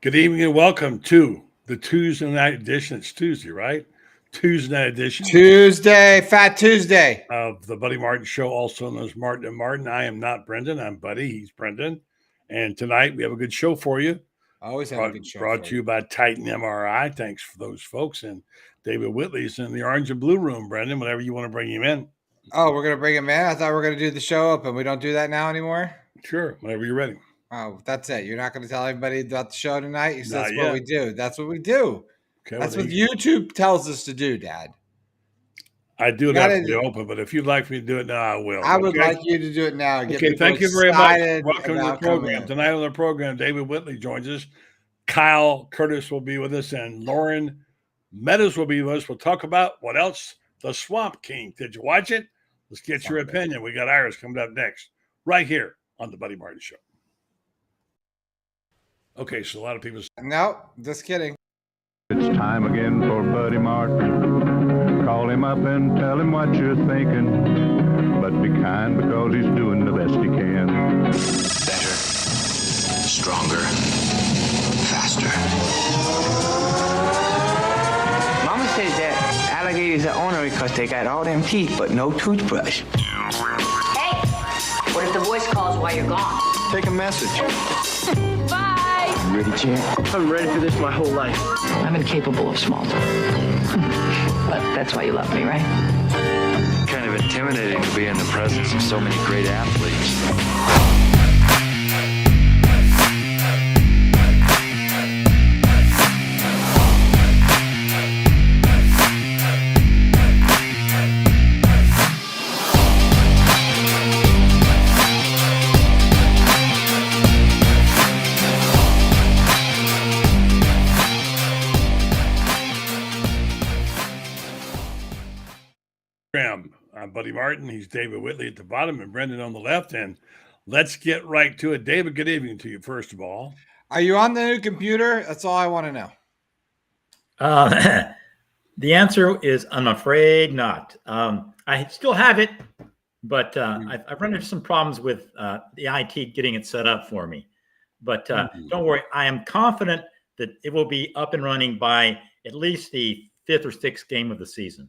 Good evening and welcome to the Tuesday night edition. It's Tuesday, right? Tuesday night edition Fat Tuesday. of the Buddy Martin Show, also known as Martin and Martin. I am not Brendan. I'm Buddy. He's Brendan. And tonight we have a good show for you. Always have a good show. Brought to you by Titan MRI. Thanks for those folks. And David Whitley's in the orange and blue room, Brendan, whenever you want to bring him in. Oh, we're going to bring him in? I thought we were going to do the show up, and we don't do that now anymore? Sure, whenever you're ready. Oh, that's it. You're not going to tell everybody about the show tonight? You said that's yet. what we do. That's what we do. Okay, that's what YouTube tells us to do, Dad. I do it after the open, but if you'd like me to do it now, I will. I would like you to do it now. Okay, thank you very much. Welcome to the program. Tonight on the program, David Whitley joins us. Kyle Curtis will be with us, and Lauren Meadows will be with us. We'll talk about what else? The Swamp King. Did you watch it? Let's get your opinion. We got Iris coming up next, right here on the Buddy Martin Show. Okay, so a lot of people say, no, just kidding. It's time again for Buddy Martin. Call him up and tell him what you're thinking. But be kind because he's doing the best he can. Better, stronger, faster. Mama says that alligators are ornery because they got all them teeth but no toothbrush. Hey, what if the voice calls while you're gone? Take a message. Bye. You ready, champ? I'm ready for this my whole life. I'm incapable of small talk. But that's why you love me, right? Kind of intimidating to be in the presence of so many great athletes. I'm Buddy Martin. He's David Whitley at the bottom and Brendan on the left. And let's get right to it. David, good evening to you, first of all. Are you on the new computer? That's all I want to know. The answer is, I'm afraid not. I still have it, but I've run into some problems with the IT getting it set up for me. But don't worry, I am confident that it will be up and running by at least the 5th or 6th game of the season.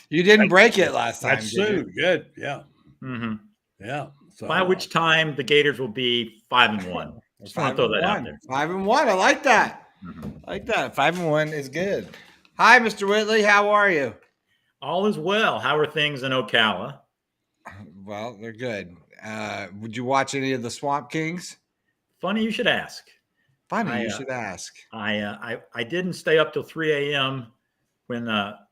You didn't break it last time. That's soon. Good. Yeah. Mm-hmm. Yeah. So, by which time the Gators will be 5-1. I just want to throw that out there. 5-1. I like that. I like that. 5-1 is good. Hi, Mr. Whitley. How are you? All is well. How are things in Ocala? Well, they're good. Would you watch any of the Swamp Kings? Funny you should ask. You should ask. I didn't stay up till 3 a.m. when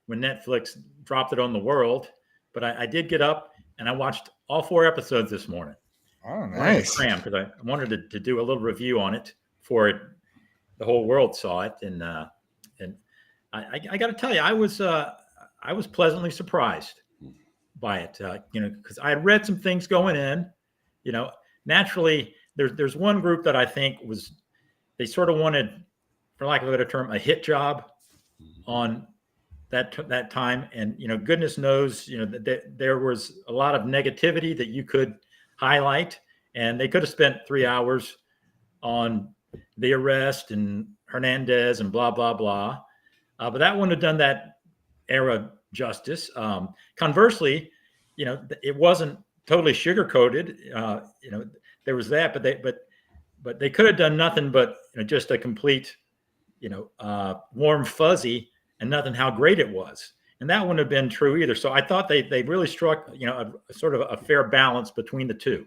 Netflix dropped it on the world, but I did get up and I watched all 4 episodes this morning. Oh, nice. Because I wanted to do a little review on it before the whole world saw it, and I got to tell you, I was pleasantly surprised by it. Because I had read some things going in. Naturally, there's one group that I think they sort of wanted, for lack of a better term, a hit job on that time, and goodness knows that there was a lot of negativity that you could highlight, and they could have spent 3 hours on the arrest and Hernandez and blah blah blah, but that wouldn't have done that era justice. Conversely, it wasn't totally sugar-coated. There was that, but they could have done nothing but just a complete warm fuzzy and nothing how great it was. And that wouldn't have been true either. So I thought they really struck, a sort of a fair balance between the two.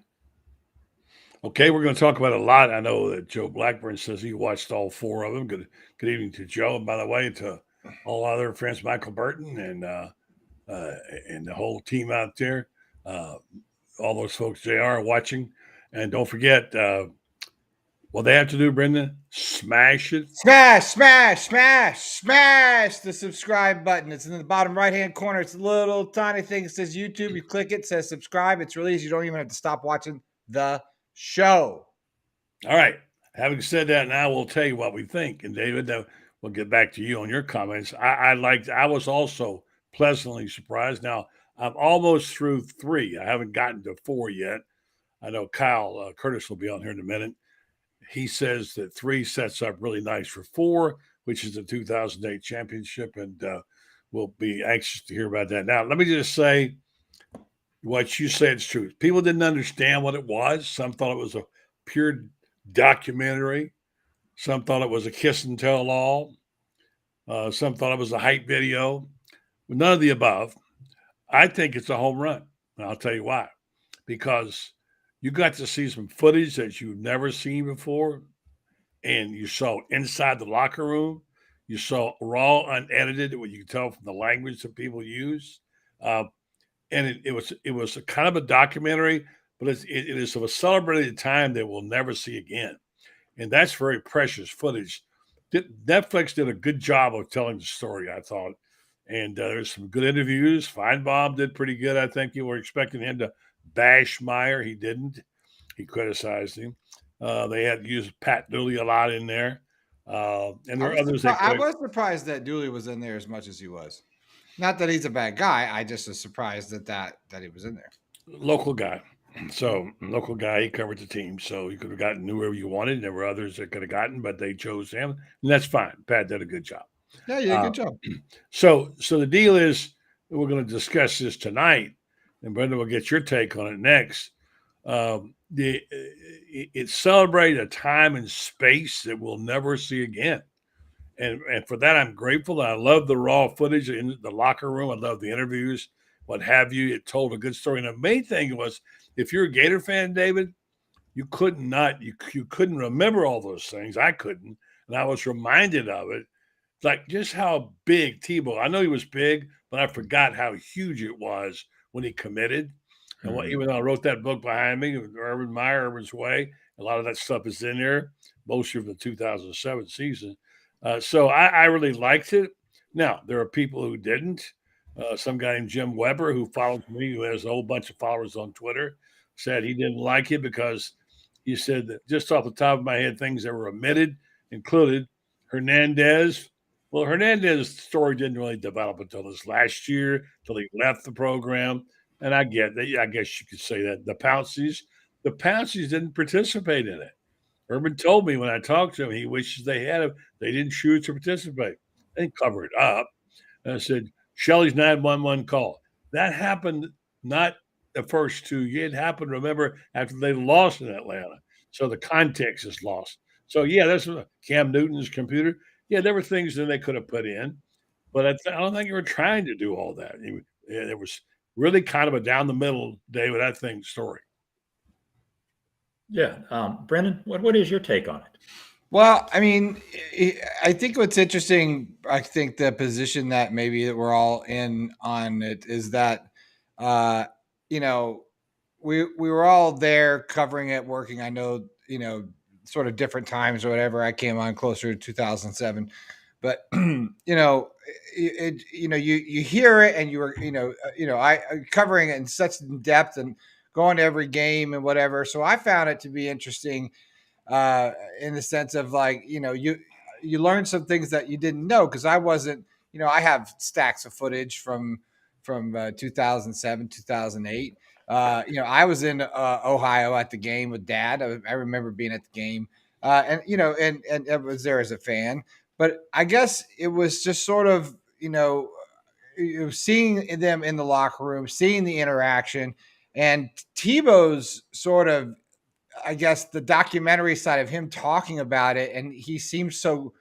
Okay, we're going to talk about a lot. I know that Joe Blackburn says he watched all 4 of them. Good evening to Joe. And by the way, to all other friends, Michael Burton and the whole team out there, all those folks, JR, watching. And don't forget, what they have to do, Brendan, smash it. Smash the subscribe button. It's in the bottom right-hand corner. It's a little tiny thing that says YouTube. You click it, says subscribe. It's really easy. You don't even have to stop watching the show. All right. Having said that, now we'll tell you what we think. And David, we'll get back to you on your comments. I was also pleasantly surprised. Now, I'm almost through 3. I haven't gotten to 4 yet. I know Kyle Curtis will be on here in a minute. he says that 3 sets up really nice for 4, which is the 2008 championship, and we'll be anxious to hear about that. Now, let me just say what you said is true. People didn't understand what it was. Some thought it was a pure documentary. Some thought it was a kiss and tell all. Some thought it was a hype video. None of the above. I think it's a home run. And I'll tell you why. Because you got to see some footage that you've never seen before. And you saw inside the locker room. You saw raw, unedited, what you can tell from the language that people use. And it was a kind of a documentary, but it is of a celebrated time that we'll never see again. And that's very precious footage. Netflix did a good job of telling the story, I thought. And there's some good interviews. Feinbaum did pretty good. I think you were expecting him to bash Meyer. He didn't. He criticized him. They had used Pat Dooley a lot in there. And there are others. I was surprised that Dooley was in there as much as he was. Not that he's a bad guy. I just was surprised that he was in there. Local guy. So local guy, he covered the team. So you could have gotten whoever you wanted. There were others that could have gotten, but they chose him. And that's fine. Pat did a good job. Yeah, good job. So the deal is we're going to discuss this tonight, and Brenda will get your take on it next. It celebrated a time and space that we'll never see again. And for that, I'm grateful. I love the raw footage in the locker room. I love the interviews, what have you. It told a good story. And the main thing was, if you're a Gator fan, David, you couldn't remember all those things. I couldn't. And I was reminded of it. Like just how big Tebow, I know he was big, but I forgot how huge it was when he committed. And even though I wrote that book behind me, Urban Meyer, Urban's Way, a lot of that stuff is in there, mostly from the 2007 season. So I really liked it. Now, there are people who didn't. Some guy named Jim Weber, who follows me, who has a whole bunch of followers on Twitter, said he didn't like it because he said that just off the top of my head, things that were omitted included Hernandez. Well, Hernandez's story didn't really develop until this last year, until he left the program. And I get that. I guess you could say that. The Pounceys didn't participate in it. Urban told me when I talked to him, he wishes they had him. They didn't choose to participate. They didn't cover it up. And I said, Shelley's 911 call. That happened not the first 2 years. It happened, remember, after they lost in Atlanta. So the context is lost. So, yeah, that's Cam Newton's computer. Yeah, there were things that they could have put in. But I don't think they were trying to do all that. It was really kind of a down the middle, David, I think, story. Yeah. Brendan, what is your take on it? Well, I mean, I think what's interesting, I think the position that maybe that we're all in on it is that, we were all there covering it, working. I know, sort of different times or whatever. I came on closer to 2007, but you hear it and you were, I covering it in such depth and going to every game and whatever. So I found it to be interesting in the sense of like, you learn some things that you didn't know. Cause I wasn't, I have stacks of footage from 2007, 2008. I was in Ohio at the game with Dad. I remember being at the game and I was there as a fan, but I guess it was just sort of, seeing them in the locker room, seeing the interaction, and Tebow's sort of, I guess, the documentary side of him talking about it. And he seems so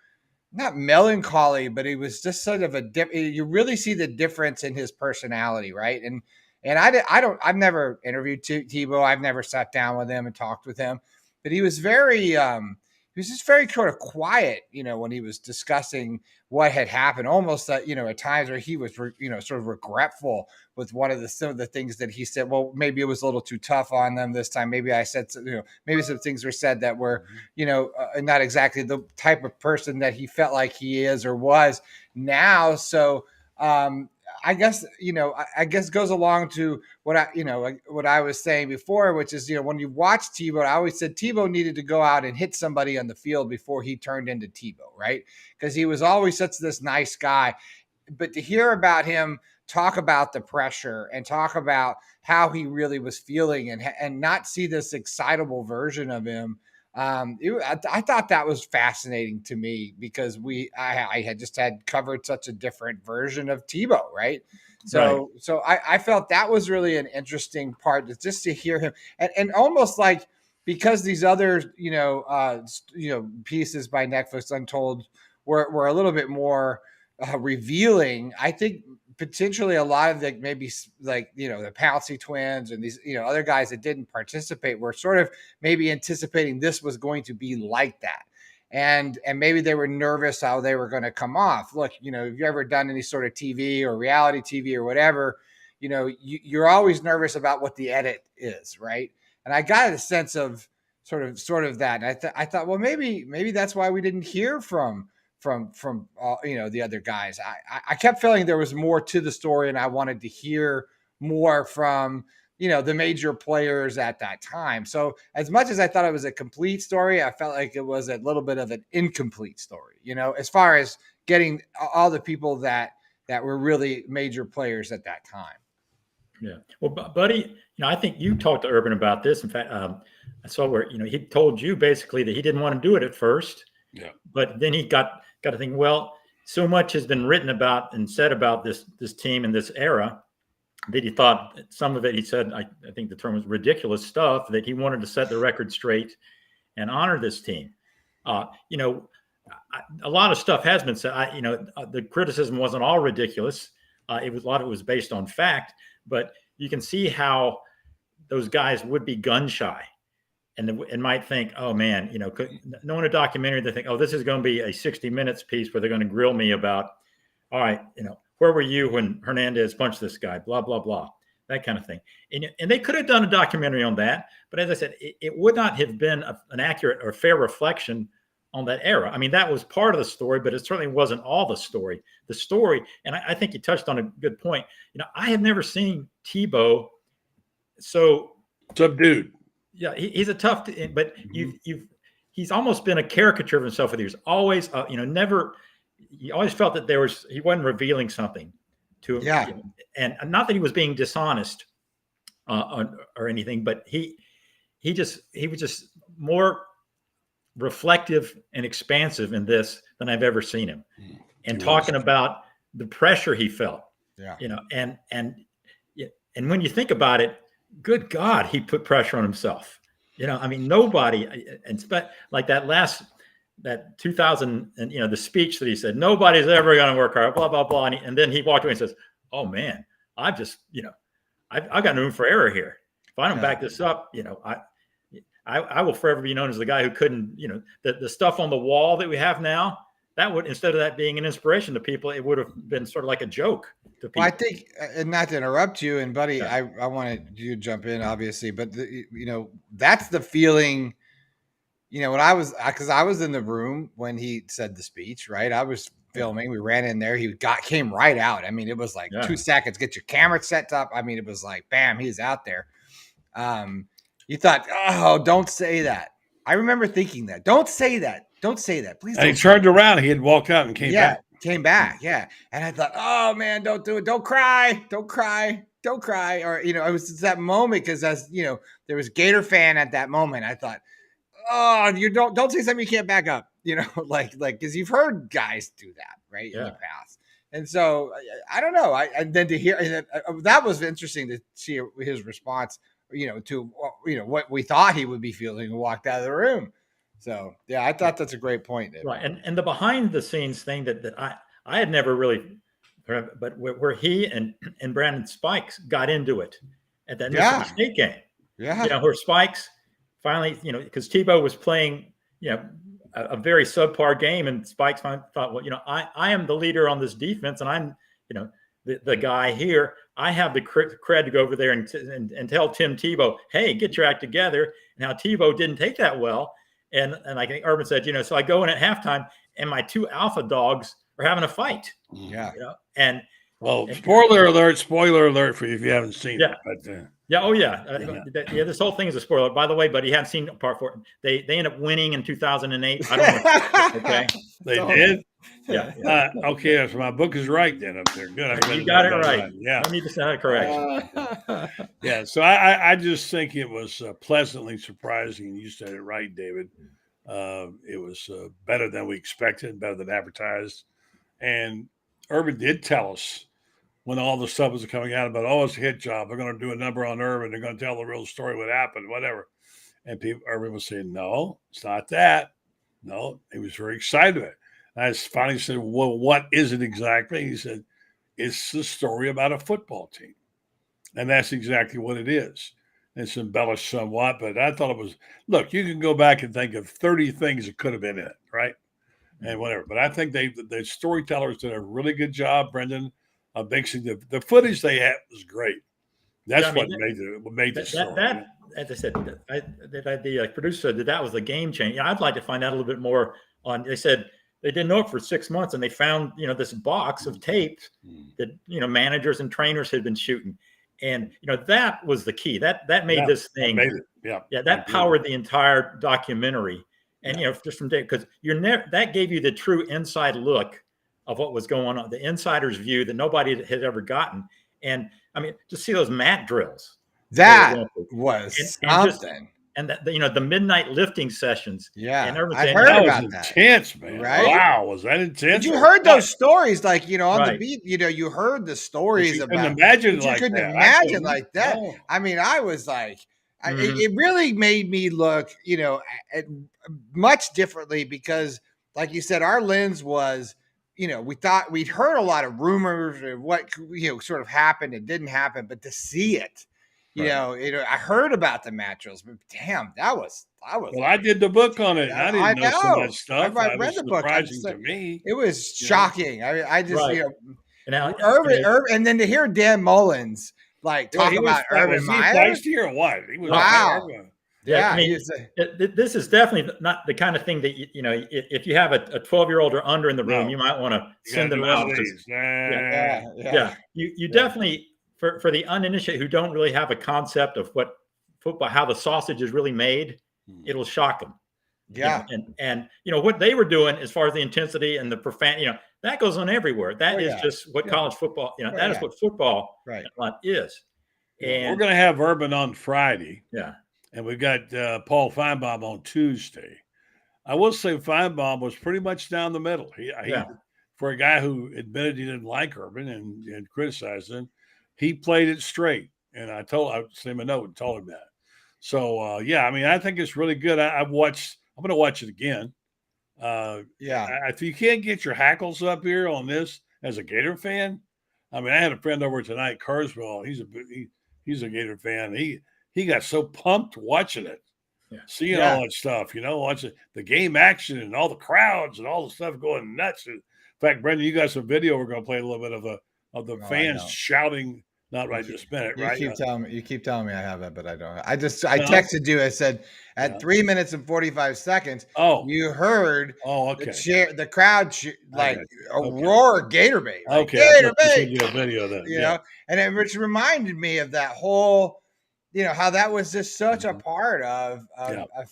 not melancholy, but he was just sort of you really see the difference in his personality. Right. And I've never interviewed Tebow. I've never sat down with him and talked with him, but he was just very sort of quiet, when he was discussing what had happened, almost at times where he was, sort of regretful with some of the things that he said. Well, maybe it was a little too tough on them this time. Maybe I said, maybe some things were said that were, not exactly the type of person that he felt like he is or was now. So, I guess, it goes along to what I was saying before, which is, when you watch Tebow, I always said Tebow needed to go out and hit somebody on the field before he turned into Tebow, right? Because he was always such this nice guy. But to hear about him talk about the pressure and talk about how he really was feeling and not see this excitable version of him, I thought that was fascinating to me because I had just had covered such a different version of Tebow, right? So I felt that was really an interesting part, just to hear him and almost like, because these other pieces by Netflix Untold were a little bit more revealing. I think potentially a lot of the maybe the Pouncey twins and these other guys that didn't participate were sort of maybe anticipating this was going to be like that. And maybe they were nervous how they were going to come off. Look, if you've ever done any sort of TV or reality TV or whatever, you're always nervous about what the edit is, right? And I got a sense of sort of that. And I thought, well, maybe that's why we didn't hear from the other guys. I kept feeling there was more to the story, and I wanted to hear more from the major players at that time. So as much as I thought it was a complete story, I felt like it was a little bit of an incomplete story, as far as getting all the people that were really major players at that time. Yeah. Well, Buddy, I think you talked to Urban about this. In fact, I saw where, he told you basically that he didn't want to do it at first. Yeah. But then he got to think, well, so much has been written about and said about this team in this era that he thought some of it, he said, I think the term was ridiculous stuff, that he wanted to set the record straight and honor this team. A lot of stuff has been said. The criticism wasn't all ridiculous. A lot of it was based on fact, but you can see how those guys would be gun shy and might think, oh man, knowing a documentary, they think, oh, this is going to be a 60 minutes piece where they're going to grill me about, all right, where were you when Hernandez punched this guy, blah, blah, blah, that kind of thing. And they could have done a documentary on that. But as I said, it would not have been an accurate or fair reflection on that era. I mean, that was part of the story, but it certainly wasn't all the story. The story, and I think you touched on a good point. I have never seen Tebow so subdued. Yeah, he's a tough, but he's almost been a caricature of himself for years. Always, never. You always felt that he wasn't revealing something to him. Yeah. And not that he was being dishonest or anything, but he was just more reflective and expansive in this than I've ever seen him. And talking about the pressure he felt. Yeah. And when you think about it, good God, he put pressure on himself. Nobody, like that 2000, and the speech that he said, nobody's ever going to work hard, blah, blah, blah. And then he walked away and says, oh man, I've just, I've got no room for error here. If I don't back this up, I will forever be known as the guy who couldn't, the stuff on the wall that we have now, that would, instead of that being an inspiration to people, it would have been sort of like a joke to people. Well, I think, and not to interrupt you, and Buddy, I wanted you to jump in, obviously, but that's the feeling. When I was in the room when he said the speech, right? I was filming. We ran in there. He came right out. I mean, it was like 2 seconds. Get your camera set up. I mean, it was like, bam, he's out there. You thought, oh, don't say that. I remember thinking that. Don't say that. Don't say that. Please. And he turned around. He had walked out and came back. Came back. Yeah. And I thought, oh man, don't do it. Don't cry. Don't cry. Don't cry. Or, it was that moment because there was Gator fan at that moment. I thought, oh, you don't say something you can't back up, like, because you've heard guys do that, right, in the past. And so I don't know. And then to hear that was interesting to see his response, to what we thought he would be feeling and walked out of the room. So yeah, I thought that's a great point. David. Right, and the behind the scenes thing that I had never really, but where he and Brandon Spikes got into it at that Michigan State game. Yeah, where Spikes finally, because Tebow was playing, a very subpar game, and Spikes thought, well, I am the leader on this defense, and I'm, the guy here. I have the cred to go over there and tell Tim Tebow, hey, get your act together. Now Tebow didn't take that well, and I think Urban said, so I go in at halftime, and my 2 alpha dogs are having a fight. Yeah, and spoiler alert for you if you haven't seen it. But, Yeah. Oh, yeah. This whole thing is a spoiler. By the way, but he hadn't seen part 4. They end up winning in 2008. I don't know. Okay. They did? Yeah. Okay, so my book is right then up there. Good. You got it right. Yeah. No need to send a correction. Yeah. So I just think it was pleasantly surprising. You said it right, David. It was better than we expected, better than advertised. And Urban did tell us when all the stuff was coming out about, it's a hit job. They're going to do a number on Urban. They're going to tell the real story, what happened, whatever. And Urban was saying, no, it's not that. No, he was very excited about it. I finally said, well, what is it exactly? He said, it's the story about a football team. And that's exactly what it is. It's embellished somewhat, but I thought it was, look, you can go back and think of 30 things that could have been in it, right? And whatever. But I think the storytellers did a really good job, Brendan, of mixing the footage they had was great. That's what made the story. That, as I said, the producer said that was a game changer. I'd like to find out a little bit more on. They said they didn't know it for 6 months, and they found this box of tapes that managers and trainers had been shooting, and that was the key. That made this thing. That made it. That powered the entire documentary, and just from day because that gave you the true inside look of what was going on, the insider's view that nobody had ever gotten. And I mean, just see those mat drills. That was something. And the midnight lifting sessions. Yeah, and I heard about that. Intense, man. Right? Wow, was that intense? But you heard those stories, like on the beat. You heard the stories you about. Couldn't imagine you like couldn't that. imagine like that. No. I mean, I was like, it really made me look, at much differently because, like you said, our lens was. We thought we'd heard a lot of rumors of what sort of happened and didn't happen, but to see it, I heard about the mat drills, but damn, that was. Well, I did the book on it. I didn't know some of that stuff. I read the book. Surprising to me. It was shocking. I mean, I just now, Urban, and then to hear Dan Mullins talk about Urban Meyer. Was he feisty or what? He was wow. Yeah, I mean, this is definitely not the kind of thing that if you have a 12-year-old or under in the room, you might want to send them out. You definitely for the uninitiated who don't really have a concept of what football, how the sausage is really made, it'll shock them. Yeah, and what they were doing as far as the intensity and the profanity, that goes on everywhere. That is just what college football, that is what football is. And we're going to have Urban on Friday. Yeah. And we've got Paul Feinbaum on Tuesday. I will say Feinbaum was pretty much down the middle. He for a guy who admitted he didn't like Urban and criticized him, he played it straight. And I sent him a note and told him that. So, I mean, I think it's really good. I'm going to watch it again. If you can't get your hackles up here on this as a Gator fan, I mean, I had a friend over tonight, Carswell. He's a Gator fan. He got so pumped watching it, seeing all that stuff, watching the game action and all the crowds and all the stuff going nuts. In fact, Brendan, you got some video. We're going to play a little bit of the fans shouting. Not right this minute, right? You keep telling me I have it, but I don't. I texted you. I said at 3 minutes and 45 seconds. Oh, you heard. Oh, okay. The crowd roar Gator bait. Okay, Gator bait. A video then. And it reminded me of that whole. How that was just such a part of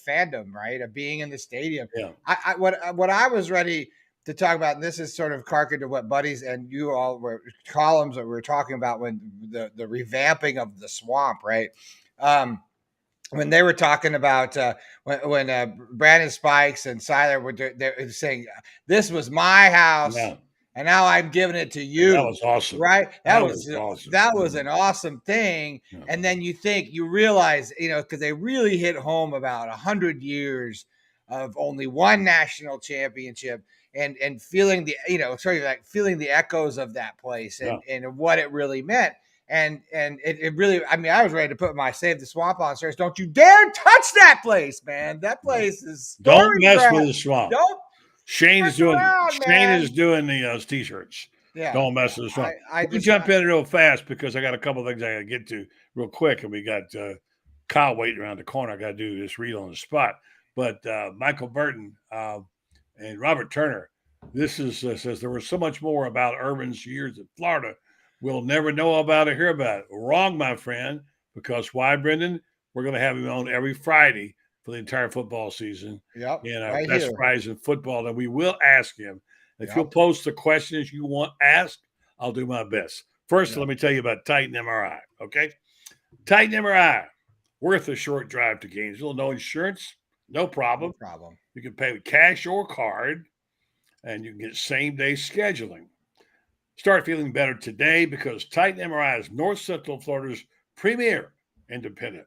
fandom, right? Of being in the stadium. Yeah. What I was ready to talk about, and this is sort of harken to what Buddies and you all were columns that we were talking about when the revamping of the swamp, right? When they were talking about when Brandon Spikes and Siler were saying, this was my house. Yeah. And now I'm giving it to you. That was awesome. Right? That was awesome. That was an awesome thing. Yeah. And then you realize, because they really hit home about 100 years of only one national championship and feeling the, feeling the echoes of that place and what it really meant. And it really, I mean, I was ready to put my Save the Swamp on stairs. Don't you dare touch that place, man. That place is. Don't mess with the swamp. Don't. Shane is doing the t-shirts. Yeah. Don't mess with the swamp. Let me jump in real fast because I got a couple of things I got to get to real quick. And we got Kyle waiting around the corner. I got to do this read on the spot. But Michael Burton and Robert Turner, this is says there was so much more about Urban's years in Florida we'll never know about or hear about it. Wrong, my friend, because why, Brendan? We're going to have him on every Friday for the entire football season. Yep. And our right best here. prize in football. And we will ask him. If Yep. you'll post the questions you want asked, I'll do my best. First, let me tell you about Titan MRI. Okay. Titan MRI, worth a short drive to Gainesville. No insurance, no problem. No problem. You can pay with cash or card, and you can get same-day scheduling. Start feeling better today because Titan MRI is North Central Florida's premier independent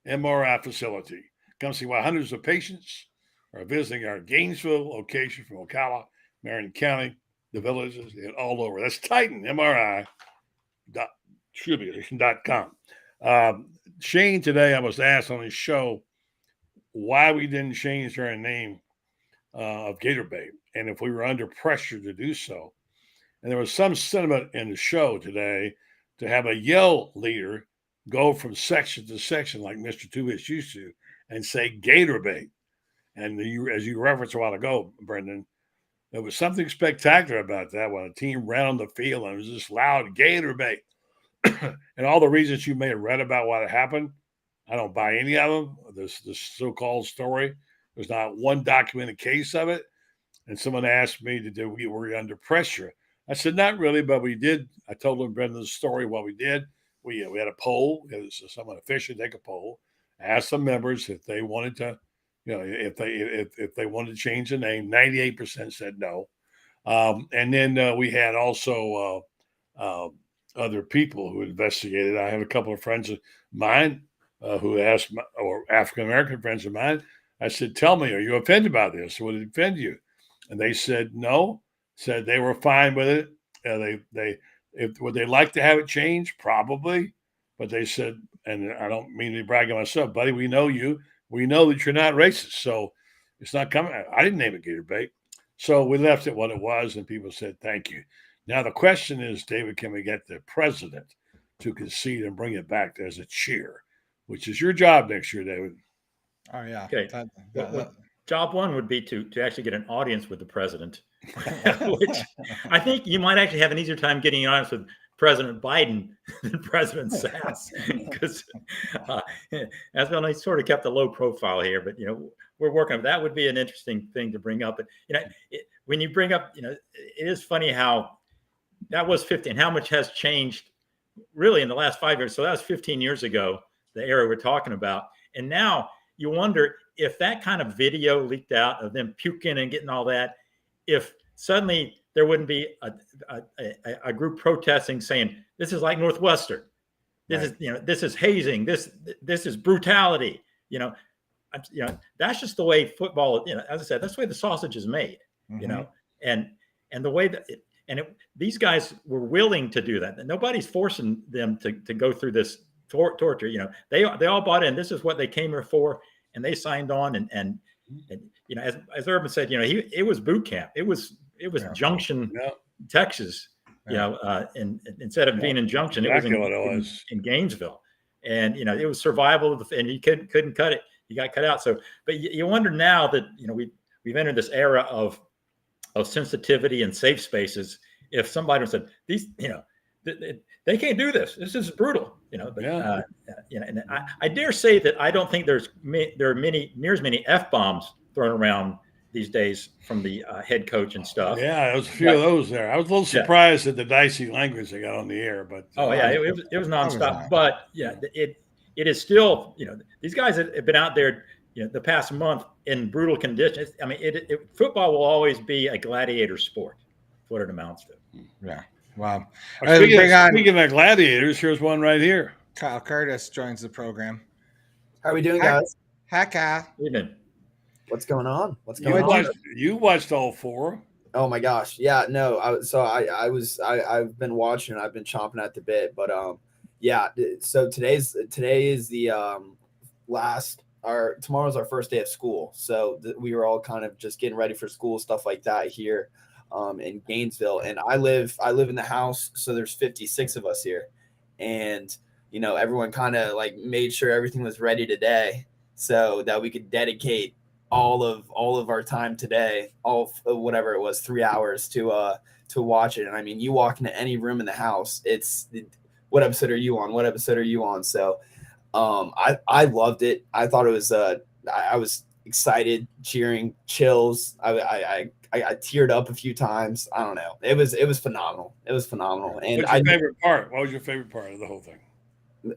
MRI facility. Come see why hundreds of patients are visiting our Gainesville location from Ocala, Marion County, the villages, and all over. That's TitanMRI.com. Shane, today I was asked on his show why we didn't change our name of Gator Bait and if we were under pressure to do so. And there was some sentiment in the show today to have a yell leader go from section to section like Mr. Tubis used to and say Gator Bait. And as you referenced a while ago, Brendan, there was something spectacular about that when a team ran on the field and it was this loud Gator Bait. And all the reasons you may have read about what happened, I don't buy any of them. This so-called story. There's not one documented case of it. And someone asked me, were we under pressure? I said, not really, but we did. I told them, Brendan, the story, what we did. We had a poll. It was someone official take a poll, asked some members if they wanted to, if they wanted to change the name. 98% said no. And then we had also other people who investigated. I have a couple of friends of mine who asked, or African-American friends of mine, I said, tell me, are you offended by this? Would it offend you? And they said no, said they were fine with it. Would they like to have it changed? Probably. But they said, and I don't mean to brag on myself, buddy, we know you. We know that you're not racist. So it's not coming. I didn't name it Gator Bait. So we left it what it was, and people said, thank you. Now the question is, David, can we get the president to concede and bring it back as a cheer, which is your job next year, David? Oh, yeah. Okay. Job one would be to actually get an audience with the president, which I think you might actually have an easier time getting an audience with President Biden than President Sass, because as well, he sort of kept a low profile here, but we're working on that. Would be an interesting thing to bring up. But when you bring up, it is funny how that was 15, how much has changed really in the last 5 years. So that was 15 years ago, the era we're talking about, and now you wonder if that kind of video leaked out of them puking and getting all that, if suddenly there wouldn't be a group protesting saying, this is like Northwestern. This is, this is hazing. This is brutality. That's just the way football, as I said, that's the way the sausage is made, and the way that these guys were willing to do that. Nobody's forcing them to go through this torture. They all bought in. This is what they came here for, and they signed on. And as Urban said, it was boot camp. It was Junction, Texas. And instead of being in Junction, exactly it was in Gainesville, and it was survival. And you couldn't cut it. You got cut out. So, but you wonder now that we've entered this era of sensitivity and safe spaces. If somebody said these, they can't do this. This is brutal, But and I dare say that I don't think there are near as many F-bombs thrown around these days from the head coach and stuff. Yeah, there was a few of those there. I was a little surprised at the dicey language they got on the air, but it was nonstop. But it is still these guys have been out there the past month in brutal conditions. I mean, football will always be a gladiator sport. That's what it amounts to. Yeah. Wow. Speaking of gladiators, here's one right here. Kyle Curtis joins the program. How are we doing, guys? Hi, Kyle. Evening. What's going on? You watched all four. Oh my gosh. Yeah, no. I've been watching, I've been chomping at the bit, but so today is the tomorrow's our first day of school. So we were all kind of just getting ready for school, stuff like that here in Gainesville. And I live in the house, so there's 56 of us here. And everyone kind of like made sure everything was ready today so that we could dedicate all of our time today, whatever it was, 3 hours to watch it. And I mean, you walk into any room in the house, what episode are you on? What episode are you on? So I loved it. I thought it was I was excited, cheering, chills. I teared up a few times. I don't know. It was phenomenal. It was phenomenal. And What's your favorite part? What was your favorite part of the whole thing?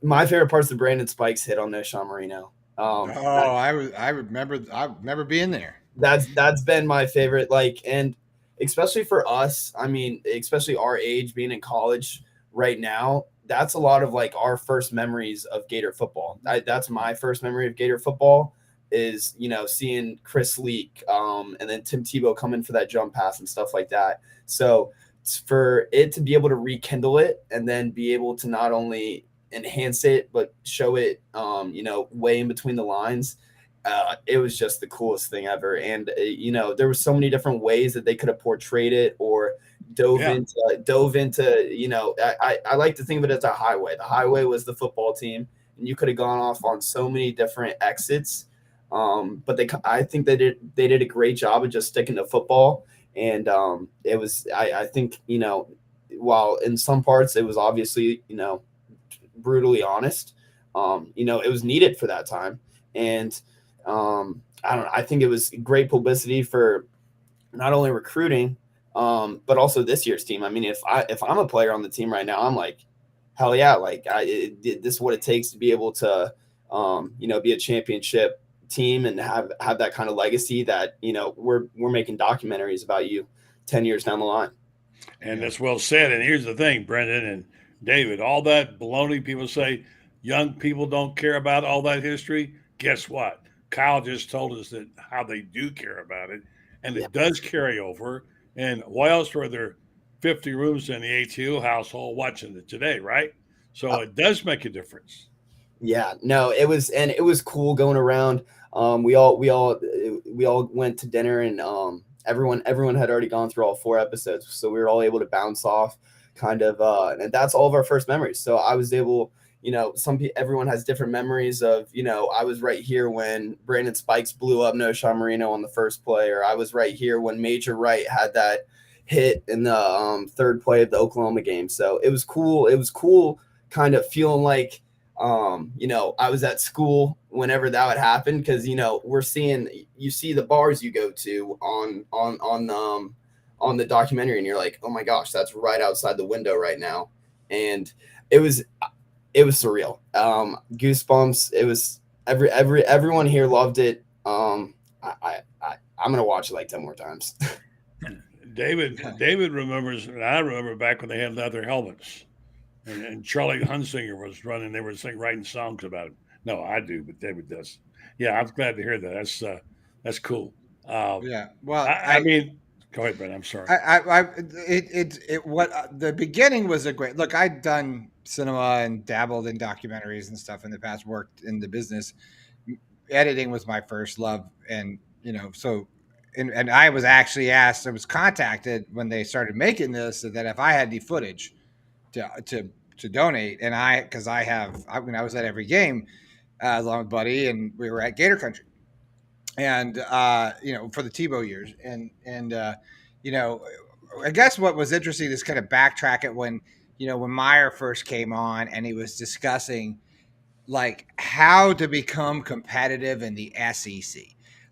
my favorite part is the Brandon Spikes hit on No Sean Marino. I remember being there. That's been my favorite. Like, and especially for us, I mean, especially our age, being in college right now, that's a lot of like our first memories of Gator football. That's my first memory of Gator football is, seeing Chris Leak, and then Tim Tebow come in for that jump pass and stuff like that. So for it to be able to rekindle it and then be able to not only enhance it, but show it, way in between the lines, it was just the coolest thing ever. And, there were so many different ways that they could have portrayed it or dove into, I like to think of it as a highway. The highway was the football team, and you could have gone off on so many different exits. But I think they did a great job of just sticking to football. And it was, I think, while in some parts it was obviously, brutally honest, it was needed for that time. And I don't know, I think it was great publicity for not only recruiting, but also this year's team. I mean, if I'm a player on the team right now, I'm like, hell yeah, like this is what it takes to be able to, be a championship team and have that kind of legacy that, we're making documentaries about you 10 years down the line. And that's well said. And here's the thing, Brendan and David, all that baloney people say young people don't care about all that history. Guess what? Kyle just told us that how they do care about it, and it does carry over. And why else were there 50 rooms in the ATO household watching it today, right? So it does make a difference. Yeah, no, it was cool going around. We all went to dinner, and everyone had already gone through all 4 episodes, so we were all able to bounce off kind of, and that's all of our first memories. So I was able, everyone has different memories of, I was right here when Brandon Spikes blew up No Sean Marino on the first play, or I was right here when Major Wright had that hit in the third play of the Oklahoma game. So it was cool. It was cool kind of feeling like, I was at school whenever that would happen. Because, you see the bars you go to on the documentary, and you're like, oh my gosh, that's right outside the window right now. And it was surreal. Goosebumps. It was everyone here loved it. I'm going to watch it like 10 more times. David remembers, and I remember back when they had leather helmets. And Charlie Hunsinger was running. They were writing songs about it. No, I do, but David does. Yeah, I'm glad to hear that. That's cool. Yeah. Well, I mean, go ahead, Brent. I'm sorry. The beginning was a great look. I'd done cinema and dabbled in documentaries and stuff in the past. Worked in the business. Editing was my first love, and and I was actually asked. I was contacted when they started making this that if I had the footage to donate, and I was at every game along with Buddy, and we were at Gator Country, and for the Tebow years, and I guess what was interesting is kind of backtrack it when Meyer first came on and he was discussing like how to become competitive in the SEC.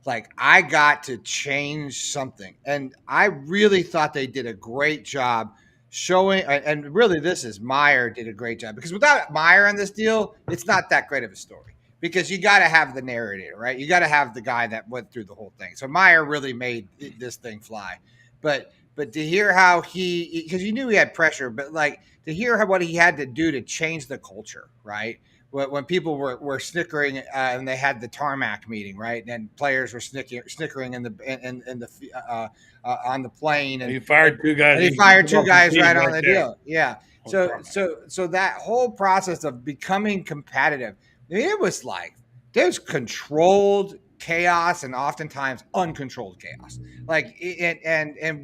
Like I got to change something, and I really thought they did a great job showing, and really Meyer did a great job, because without Meyer on this deal, it's not that great of a story, because you got to have the narrator, right? You got to have the guy that went through the whole thing. So Meyer really made this thing fly. But to hear how because you knew he had pressure, but like to hear what he had to do to change the culture, right? When people were snickering and they had the tarmac meeting, right, and players were snickering in the on the plane, and he fired 2 guys. And he fired 2 guys right on the deal. Yeah. So that whole process of becoming competitive, it was like there's controlled chaos and oftentimes uncontrolled chaos. Like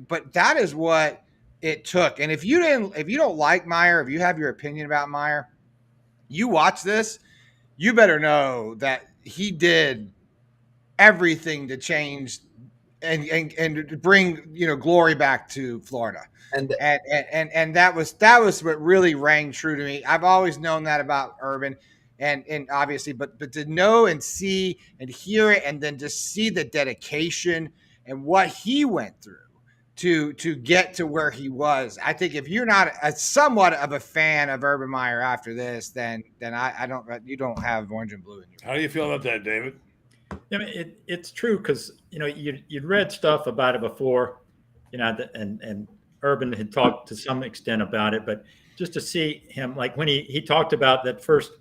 but that is what it took. And if you don't like Meyer, if you have your opinion about Meyer, you watch this, you better know that he did everything to change and bring glory back to Florida. And that was what really rang true to me. I've always known that about Urban, and obviously, but to know and see and hear it, and then just see the dedication and what he went through to get to where he was. I think if you're not somewhat of a fan of Urban Meyer after this, then I don't, you don't have orange and blue in your. How do you feel about that, David? I mean, it's true because you'd read stuff about it before, and Urban had talked to some extent about it, but just to see him, like when he talked about that first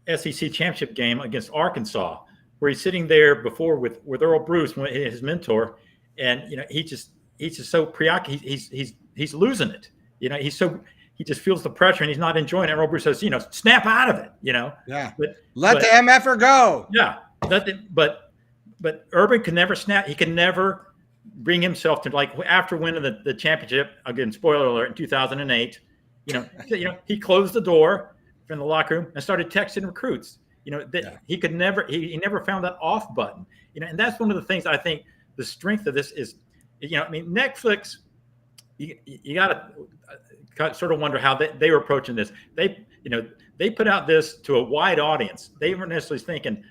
SEC championship game against Arkansas, where he's sitting there before with Earl Bruce, his mentor, and he's just so preoccupied, he's losing it, he just feels the pressure and he's not enjoying it. Earl Bruce says, snap out of it, Yeah. But Let the MFer go. Yeah. But Urban could never snap. He could never bring himself to, like, after winning the championship, again, spoiler alert, in 2008, he closed the door from the locker room and started texting recruits. He could never, he never found that off button. And that's one of the things I think the strength of this is, Netflix, you got to sort of wonder how they were approaching this. They put out this to a wide audience. They weren't necessarily thinking,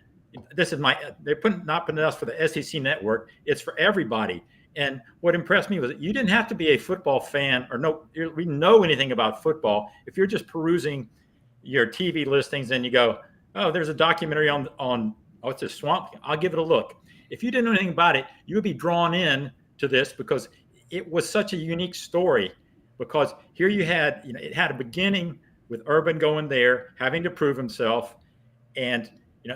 they're not putting us for the SEC network. It's for everybody. And what impressed me was that you didn't have to be a football fan or know anything about football. If you're just perusing your TV listings and you go, oh, there's a documentary on it's a swamp, I'll give it a look. If you didn't know anything about it, you would be drawn in to this because it was such a unique story. Because here you had, it had a beginning with Urban going there, having to prove himself, and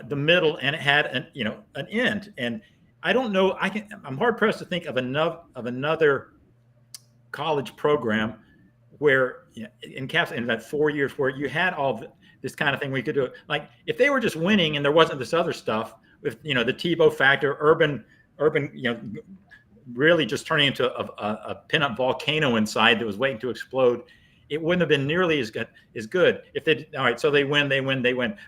the middle, and it had an end. And I don't know, I'm hard pressed to think of another college program where in that 4 years where you had all this kind of thing. We could do it. Like if they were just winning and there wasn't this other stuff with the Tebow factor, Urban really just turning into a pinup volcano inside that was waiting to explode, it wouldn't have been nearly as good if they. All right, so they win.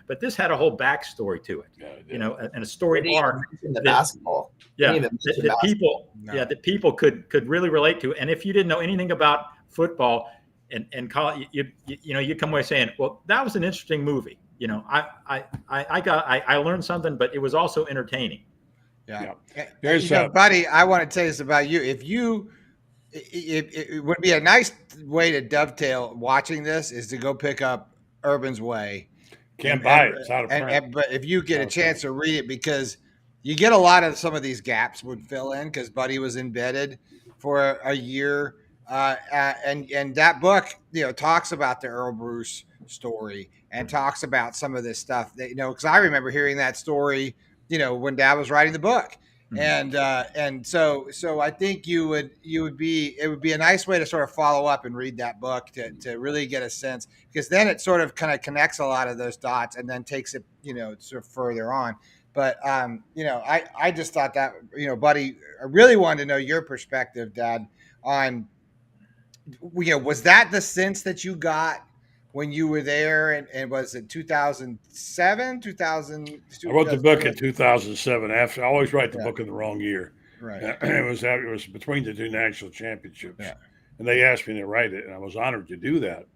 But this had a whole backstory to it, and a story arc. The basketball, that people could really relate to. And if you didn't know anything about football and college, you come away saying, well, that was an interesting movie. I learned something, but it was also entertaining. Yeah. Buddy, I want to tell you this about you. It would be a nice way to dovetail watching this is to go pick up Urban's Way. Can't buy it. It's out of print. But if you get a chance to read it, because you get a lot of some of these gaps would fill in because Buddy was embedded for a year. And that book, talks about the Earl Bruce story and talks about some of this stuff that, because I remember hearing that story, when Dad was writing the book. And so I think it would be a nice way to sort of follow up and read that book to really get a sense, because then it sort of kind of connects a lot of those dots and then takes it, sort of further on. But, I just thought that, Buddy, I really wanted to know your perspective, Dad, on, was that the sense that you got when you were there, and was it 2007, 2000? I wrote the book in 2007. I always write the book in the wrong year. Right. It was between the two national championships, and they asked me to write it, and I was honored to do that.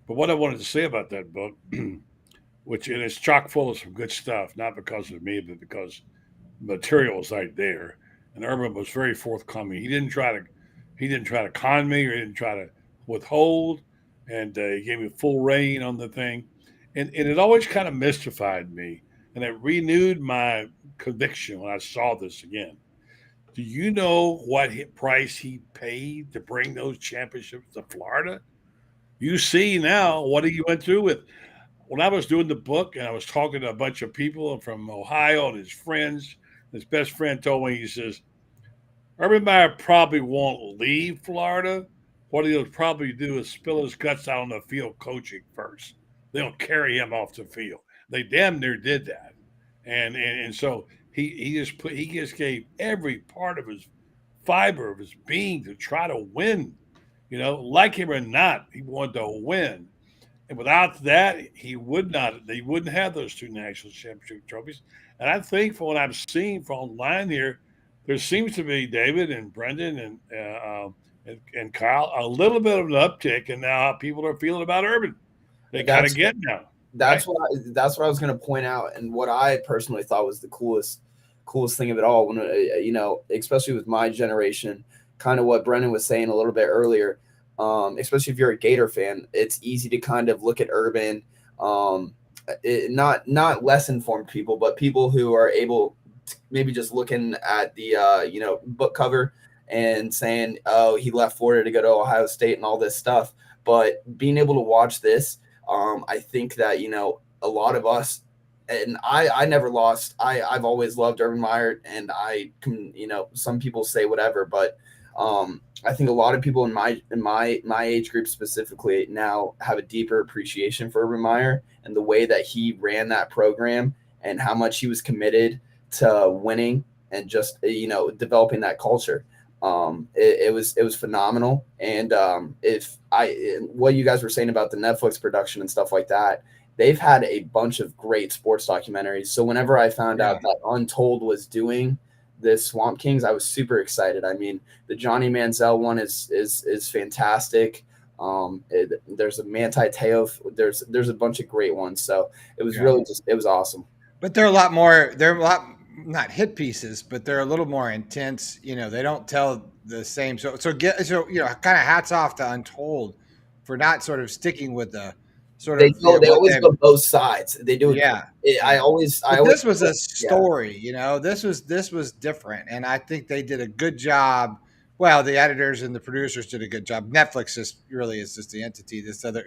But what I wanted to say about that book, which it is chock full of some good stuff, not because of me, but because the material was right there, and Urban was very forthcoming. He didn't try to con me, or he didn't try to withhold. And he gave me full reign on the thing. And it always kind of mystified me. And it renewed my conviction when I saw this again. Do you know what price he paid to bring those championships to Florida? You see now what he went through with. When I was doing the book and I was talking to a bunch of people from Ohio and his friends, his best friend told me, he says, Urban Meyer probably won't leave Florida. What he'll probably do is spill his guts out on the field coaching first. They'll carry him off the field. They damn near did that, and so he just gave every part of his fiber of his being to try to win. Like him or not, he wanted to win, and without that, he would not. They wouldn't have those two national championship trophies. And I think from what I'm seeing from online here, there seems to be, David and Brendan and Kyle, a little bit of an uptick in now how people are feeling about Urban. They kind of get now. That's what I was going to point out, and what I personally thought was the coolest thing of it all. When especially with my generation, kind of what Brendan was saying a little bit earlier. Especially if you're a Gator fan, it's easy to kind of look at Urban, not less informed people, but people who are able to maybe just looking at the book cover and saying, oh, he left Florida to go to Ohio State and all this stuff. But being able to watch this, I think that, a lot of us, and I never lost. I've always loved Urban Meyer, and I can, some people say whatever, but I think a lot of people in my age group specifically now have a deeper appreciation for Urban Meyer and the way that he ran that program and how much he was committed to winning and just, developing that culture. It was phenomenal. And what you guys were saying about the Netflix production and stuff like that, they've had a bunch of great sports documentaries. So whenever I found out that Untold was doing this Swamp Kings, I was super excited. I mean, the Johnny Manziel one is fantastic. There's a Manti Te'o. There's a bunch of great ones. So it was really it was awesome. But they're a lot not hit pieces, but they're a little more intense. They don't tell the same. So kind of hats off to Untold for not sort of sticking with the sort they of. They always go both sides. They do. Yeah. This was a story. This was different, and I think they did a good job. Well, the editors and the producers did a good job. Netflix is just the entity. This other,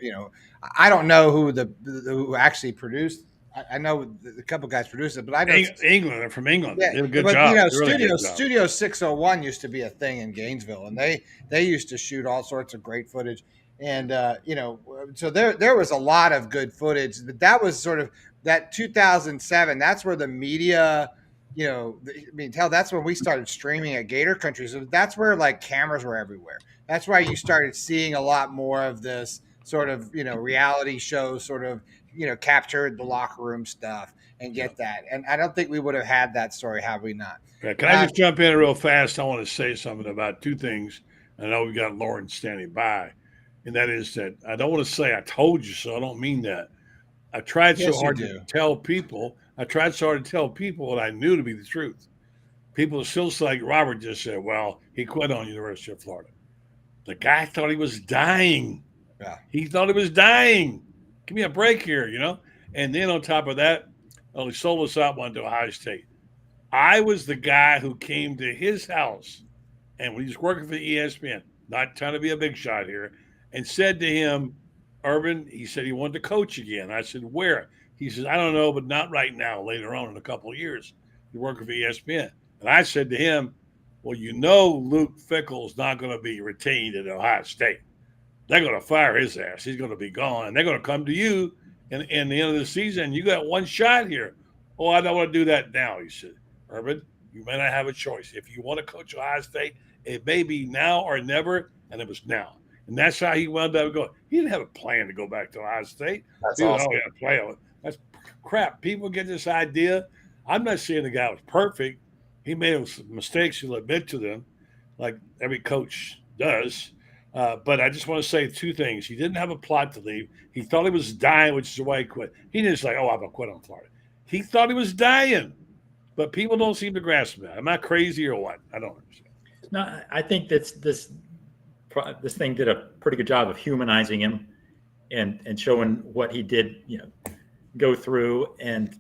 I don't know who actually produced. I know a couple guys produced it, but I know England. They're from England. Yeah, they did a good job. Studio 601 used to be a thing in Gainesville, and they used to shoot all sorts of great footage. And so there was a lot of good footage. But that was sort of that 2007. That's where the media, that's when we started streaming at Gator Country. So that's where like cameras were everywhere. That's why you started seeing a lot more of this sort of reality shows, sort of captured the locker room stuff and get that. And I don't think we would have had that story had we not. Yeah, can I just jump in real fast? I want to say something about two things. I know we got Lauren standing by, and that is that I don't want to say I told you so. I don't mean that. I tried so hard to tell people. I tried so hard to tell people what I knew to be the truth. People still say, like Robert just said, well, he quit on University of Florida. The guy thought he was dying. Yeah. He thought he was dying. Give me a break here, And then on top of that, he sold us out, went to Ohio State. I was the guy who came to his house, and when he was working for ESPN, not trying to be a big shot here, and said to him, Urban, he said he wanted to coach again. I said, where? He says, I don't know, but not right now, later on in a couple of years. You're working for ESPN. And I said to him, well, Luke Fickell's not going to be retained at Ohio State. They're going to fire his ass. He's going to be gone. And they're going to come to you in the end of the season. You got one shot here. Oh, I don't want to do that now, he said. Urban, you may not have a choice. If you want to coach Ohio State, it may be now or never, and it was now. And that's how he wound up going. He didn't have a plan to go back to Ohio State. That's awesome. That's crap. People get this idea. I'm not saying the guy was perfect. He made some mistakes. He'll admit to them, like every coach does. But I just want to say two things. He didn't have a plot to leave. He thought he was dying, which is why he quit. He didn't say, I'm going to quit on Florida. He thought he was dying. But people don't seem to grasp that. Am I crazy or what? I don't understand. No, I think this thing did a pretty good job of humanizing him and showing what he did, go through. And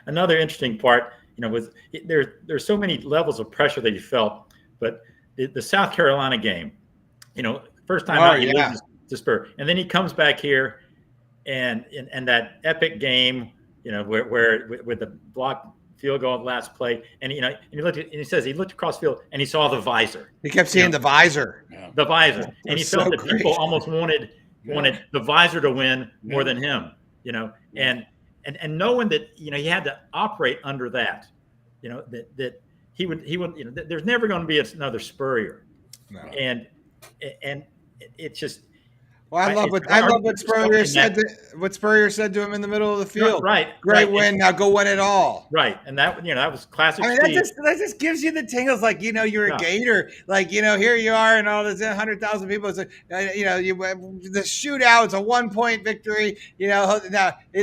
another interesting part, was there's so many levels of pressure that he felt. But the South Carolina game, first time out, he loses to Spur, and then he comes back here, and that epic game, where with the block field goal last play, and and he looked at, and he says he looked across the field and he saw the visor. He kept seeing the visor, and he felt that people almost wanted the visor to win more than him, and knowing that he had to operate under that, that he would there's never going to be another Spurrier, and it's just Well, I love what Spurrier said. What Spurrier said to him in the middle of the field. Right. Great win. Now go win it all. Right. And that was classic. I mean, that just gives you the tingles. Like, you're a Gator. Like, here you are, and all this 100,000 people. It's like, the shootout. It's a 1-point victory. Now and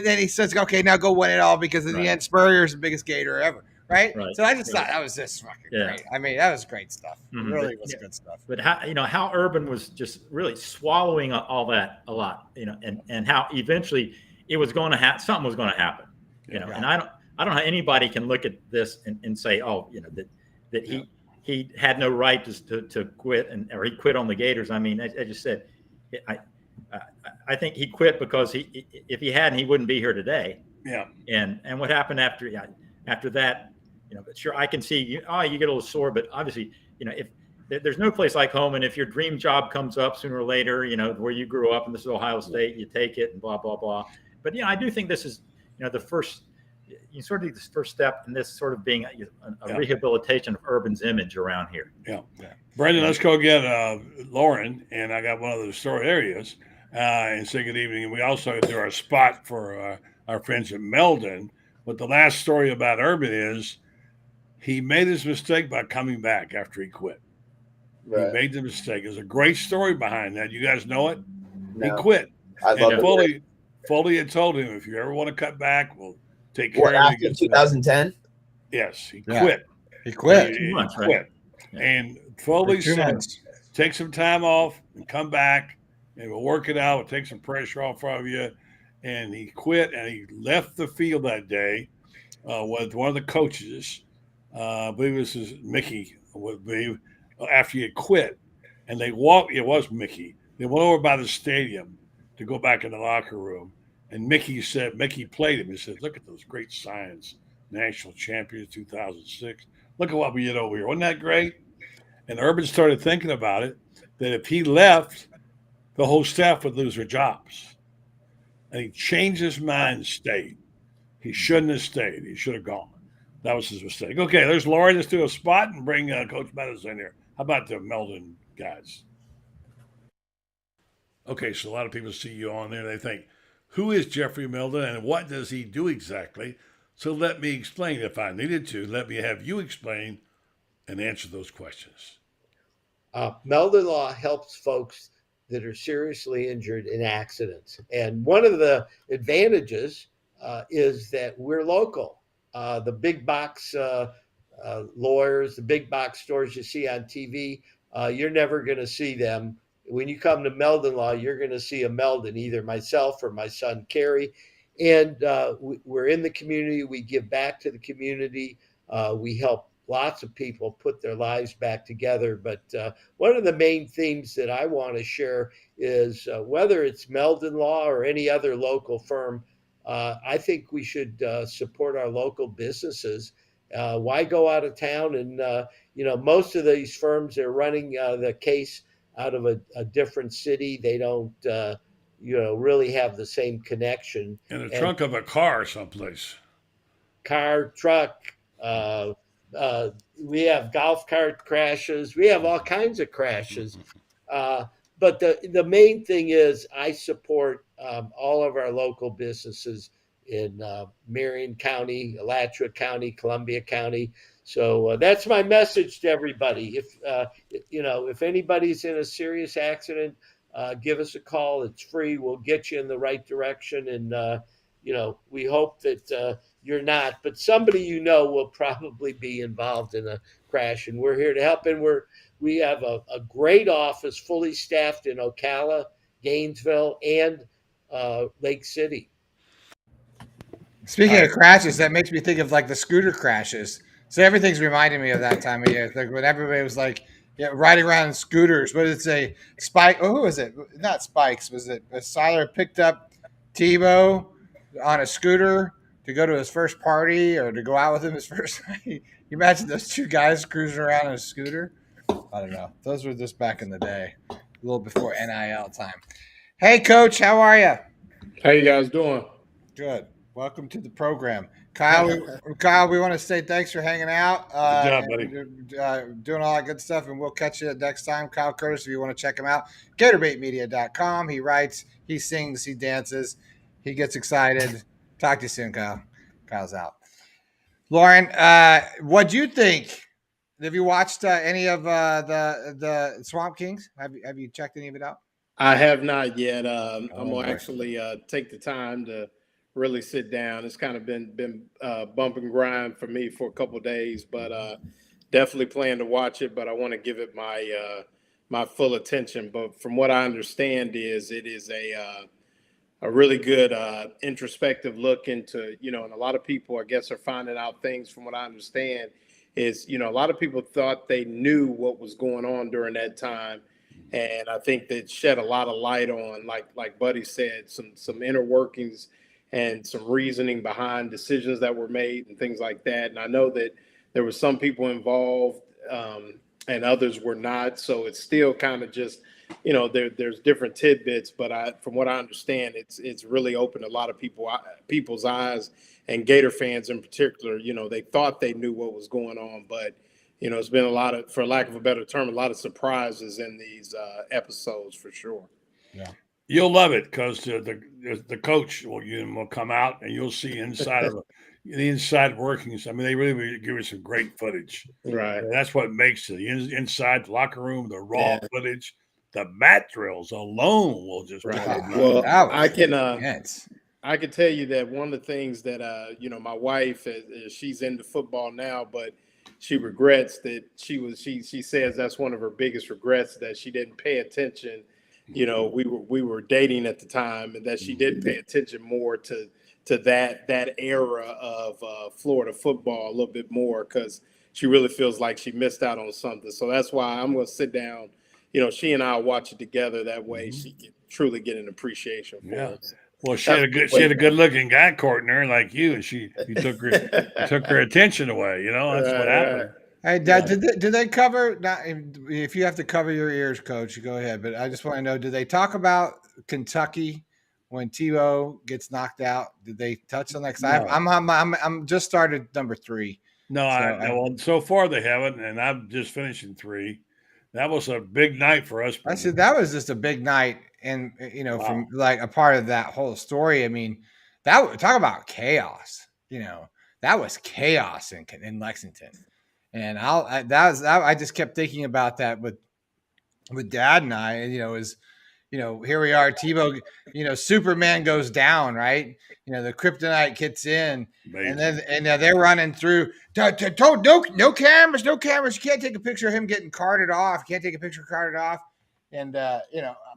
then he says, "Okay, now go win it all," because in the end, Spurrier's the biggest Gator ever. Right. So I just thought that was just fucking great. I mean, that was great stuff. It really was good stuff. But how Urban was just really swallowing all that a lot, and how eventually it was going to something was going to happen, and I don't know how anybody can look at this and say, that he had no right to quit or he quit on the Gators. I mean, I just said, I think he quit because if he hadn't, he wouldn't be here today. Yeah. And what happened after that, but sure, I can see you get a little sore, but obviously, if there's no place like home, and if your dream job comes up sooner or later, where you grew up and this is Ohio State, you take it and blah, blah, blah. But, I do think this is, the first, sort of this first step in this sort of being a rehabilitation of Urban's image around here. Yeah. Brendan, let's go get Lauren, and I got one of the story areas and say good evening. And we also do our spot for our friends at Melden. But the last story about Urban is he made his mistake by coming back after he quit. Right. He made the mistake. There's a great story behind that. You guys know it? No. He quit. I love it. Foley had told him, if you ever want to cut back, we'll take care of you. After 2010? Yes, he quit. He quit. He quit. And Foley said, take some time off and come back, and we'll work it out. We'll take some pressure off of you. And he quit, and he left the field that day with one of the coaches. I believe this is Mickey, after he had quit. And they walked, it was Mickey. They went over by the stadium to go back in the locker room. And Mickey played him. He said, look at those great signs. National champions 2006. Look at what we did over here. Wasn't that great? And Urban started thinking about it, that if he left, the whole staff would lose their jobs. And he changed his mind and stayed. He shouldn't have stayed. He should have gone. That was his mistake. Okay, there's Laurie. Let's do a spot and bring Coach Meadows in here. How about the Melden guys? Okay, so a lot of people see you on there. They think, who is Jeffrey Melden and what does he do exactly? So let me explain if I needed to. Let me have you explain and answer those questions. Melden Law helps folks that are seriously injured in accidents. And one of the advantages is that we're local. The big box lawyers, the big box stores you see on TV, you're never going to see them. When you come to Melden Law, you're going to see a Melden, either myself or my son, Kerry. And we're in the community. We give back to the community. We help lots of people put their lives back together. But one of the main themes that I want to share is whether it's Melden Law or any other local firm, I think we should support our local businesses. Why go out of town? And, most of these firms are running the case out of a different city. They don't, really have the same connection. In the trunk of a car someplace. Car, truck. We have golf cart crashes. We have all kinds of crashes. But the main thing is I support all of our local businesses in Marion County, Alachua County, Columbia County. So that's my message to everybody. If anybody's in a serious accident, give us a call. It's free. We'll get you in the right direction. And, we hope that you're not, but somebody will probably be involved in a crash. And we're here to help. And we have a great office fully staffed in Ocala, Gainesville, and Lake City. Speaking of crashes, that makes me think of like the scooter crashes. So everything's reminding me of that time of year. It's like when everybody was like, riding around in scooters. What did it say? Spike? Oh, who was it? Not Spikes. Was it Siler picked up Tebow on a scooter to go to his first party or to go out with him his first night? You imagine those two guys cruising around on a scooter? I don't know. Those were just back in the day, a little before NIL time. Hey, Coach, how are you? How you guys doing? Good. Welcome to the program, Kyle. We want to say thanks for hanging out. Good job, buddy. Doing all that good stuff, and we'll catch you next time. Kyle Curtis, if you want to check him out, GatorbaitMedia.com. He writes, he sings, he dances, he gets excited. Talk to you soon, Kyle. Kyle's out. Lauren, what do you think? Have you watched any of the Swamp Kings? Have you checked any of it out? I have not yet. I'm boy. gonna actually take the time to really sit down. It's kind of been bump and grind for me for a couple of days, but definitely plan to watch it. But I want to give it my full attention. But from what I understand, it is a really good introspective look into, and a lot of people, I guess, are finding out things. From what I understand, is a lot of people thought they knew what was going on during that time. And I think that shed a lot of light on, like Buddy said, some inner workings and some reasoning behind decisions that were made and things like that. And I know that there were some people involved and others were not. So it's still kind of just, there's different tidbits. But from what I understand, it's really opened a lot of people's eyes, and Gator fans in particular. They thought they knew what was going on, but it's been a lot of, for lack of a better term, a lot of surprises in these episodes for sure. Yeah. You'll love it because the coach will come out and you'll see inside of the inside workings. I mean, they really give us some great footage. Right. And that's what makes it. Inside the locker room, the raw footage, the mat drills alone will just. Right. Well, I can tell you that one of the things that my wife, she's into football now, but she regrets that she says that's one of her biggest regrets, that she didn't pay attention. We were dating at the time, and that she did pay attention more to that era of Florida football a little bit more, because she really feels like she missed out on something. So that's why I'm going to sit down. She and I will watch it together. That way she can truly get an appreciation for it. Well, she had a good looking guy courting her like you, and you took her attention away. That's what happened. Hey, Dad, did they cover? Not if you have to cover your ears, Coach, you go ahead. But I just want to know: did they talk about Kentucky when Tebow gets knocked out? Did they touch on that? No. I'm just started number 3. No, so far they haven't, and I'm just finishing 3. That was a big night for us. I said that was just a big night, and from like a part of that whole story. I mean, talk about chaos. That was chaos in Lexington. And I just kept thinking about that with Dad and I, here we are, Tebow, Superman goes down, right? The kryptonite kits in. Amazing. And then they're running through. No cameras. You can't take a picture of him getting carted off. You can't take a picture of carted off. And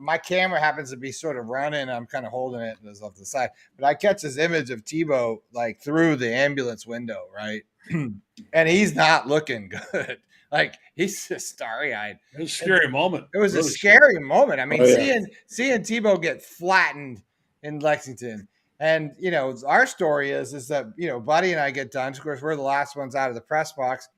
my camera happens to be sort of running. I'm kind of holding it off to the side, but I catch this image of Tebow like through the ambulance window, right? And he's not looking good. Like, he's just starry-eyed. It was a scary moment. It was really a scary moment. I mean, seeing Tebow get flattened in Lexington. And, our story is that, Buddy and I get done. Of course, we're the last ones out of the press box.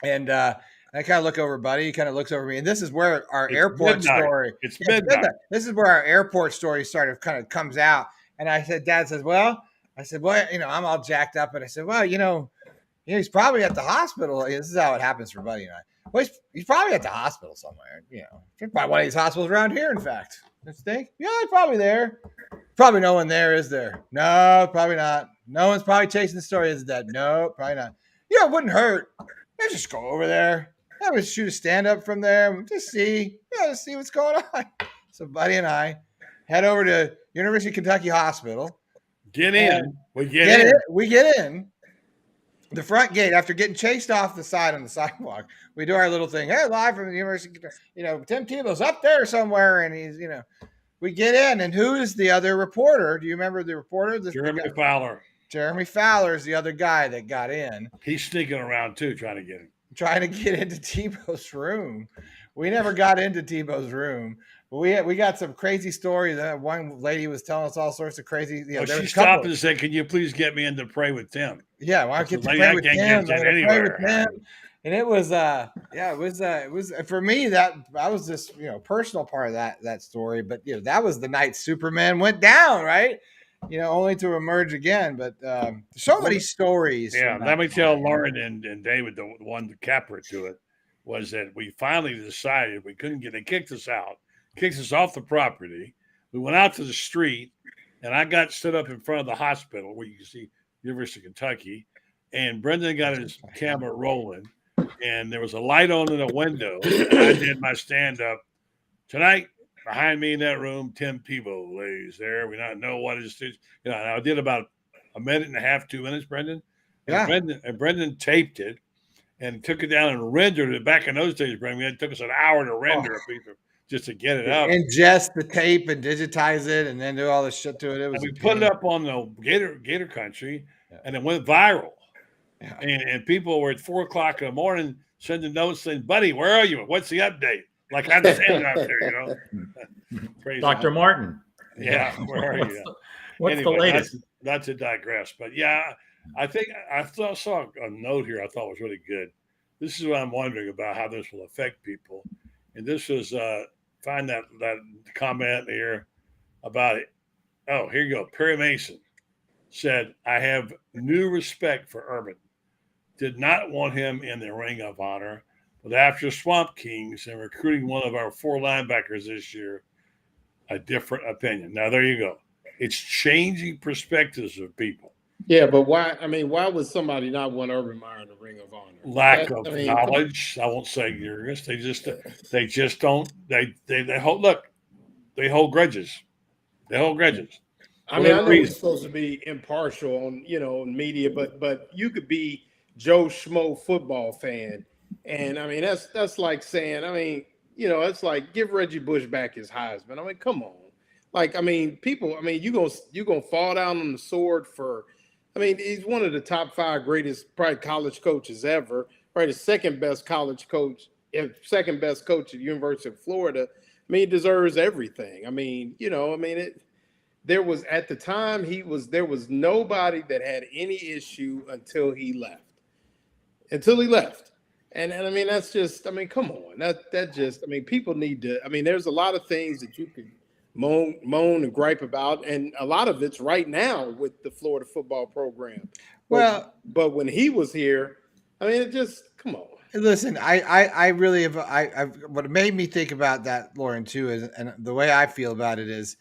And I kind of look over Buddy. He kind of looks over me. And this is where our airport story. It's midnight. This is where our airport story kind of comes out. And I said, Dad says, well, I'm all jacked up. And I said, well, he's probably at the hospital. This is how it happens for Buddy and I. Well, he's probably at the hospital somewhere. Probably one of these hospitals around here, in fact. Don't you think? Yeah, he's probably there. Probably no one there, is there? No, probably not. No one's probably chasing the story. Is that? No, probably not. It wouldn't hurt. Let's just go over there. Let's shoot a stand-up from there. Just see what's going on. So Buddy and I head over to University of Kentucky Hospital. Get in. We get in. The front gate, after getting chased off the side on the sidewalk, we do our little thing. Hey, live from the University, Tim Tebow's up there somewhere, and he's, we get in, and who is the other reporter? Do you remember the reporter? Jeremy Fowler. Jeremy Fowler is the other guy that got in. He's sneaking around too, trying to get into Tebow's room. We never got into Tebow's room. We got some crazy stories. That one lady was telling us all sorts of crazy. She stopped and said, "Can you please get me in to pray with Tim?" Yeah, well, I get to pray with Tim. And it was, it was for me that was just personal part of that story. But that was the night Superman went down, right? only to emerge again. But so many stories. Yeah, let me tell Lauren and David, the one capper to it was that we finally decided we couldn't they kicked us out, kicked us off the property. We went out to the street, and I got stood up in front of the hospital where you can see University of Kentucky, and Brendan got his camera rolling, and there was a light on in the window. And I did my stand up tonight. Behind me in that room, Tim Tebow lays there. We don't know what his, I did about a minute and a half, 2 minutes, Brendan. And Brendan taped it and took it down and rendered it. Back in those days, Brendan, it took us an hour to render a piece just to get it up. Ingest the tape and digitize it and then do all this shit to it. It was we put it up on the Gator country, and it went viral. Yeah. And people were at 4:00 in the morning sending notes saying, "Buddy, where are you? What's the update?" Like I'm standing out there, Crazy. Dr. Martin. Yeah, where are you? What's the latest? Not to digress, but yeah, I think I saw a note here I thought was really good. This is what I'm wondering about how this will affect people. And this was find that comment here about it. Oh, here you go. Perry Mason said, "I have new respect for Urban. Did not want him in the Ring of Honor, but after Swamp Kings and recruiting one of our 4 linebackers this year, a different opinion." Now, there you go. It's changing perspectives of people. Yeah, but why? I mean, why would somebody not want Urban Meyer in the Ring of Honor? Lack of knowledge. I won't say ignorance. They just don't. They hold. Look, they hold grudges. They hold grudges. I mean, I know it's supposed to be impartial on media, but you could be Joe Schmo football fan, and I mean that's like saying, I mean, it's like give Reggie Bush back his Heisman. I mean, come on. Like, I mean, people. I mean, you gonna fall down on the sword for. I mean, he's one of the top 5 greatest probably college coaches ever. Right, the second best college coach, second best coach at the University of Florida. I mean, he deserves everything. I mean, there was at the time there was nobody that had any issue until he left. And I mean, that's just, I mean, come on. That just, I mean, people need to, I mean, there's a lot of things that you can moan and gripe about, and a lot of it's right now with the Florida football program. But when he was here, I mean, it just, come on. Listen, I really have. What made me think about that, Lauren, too, is, and the way I feel about it is,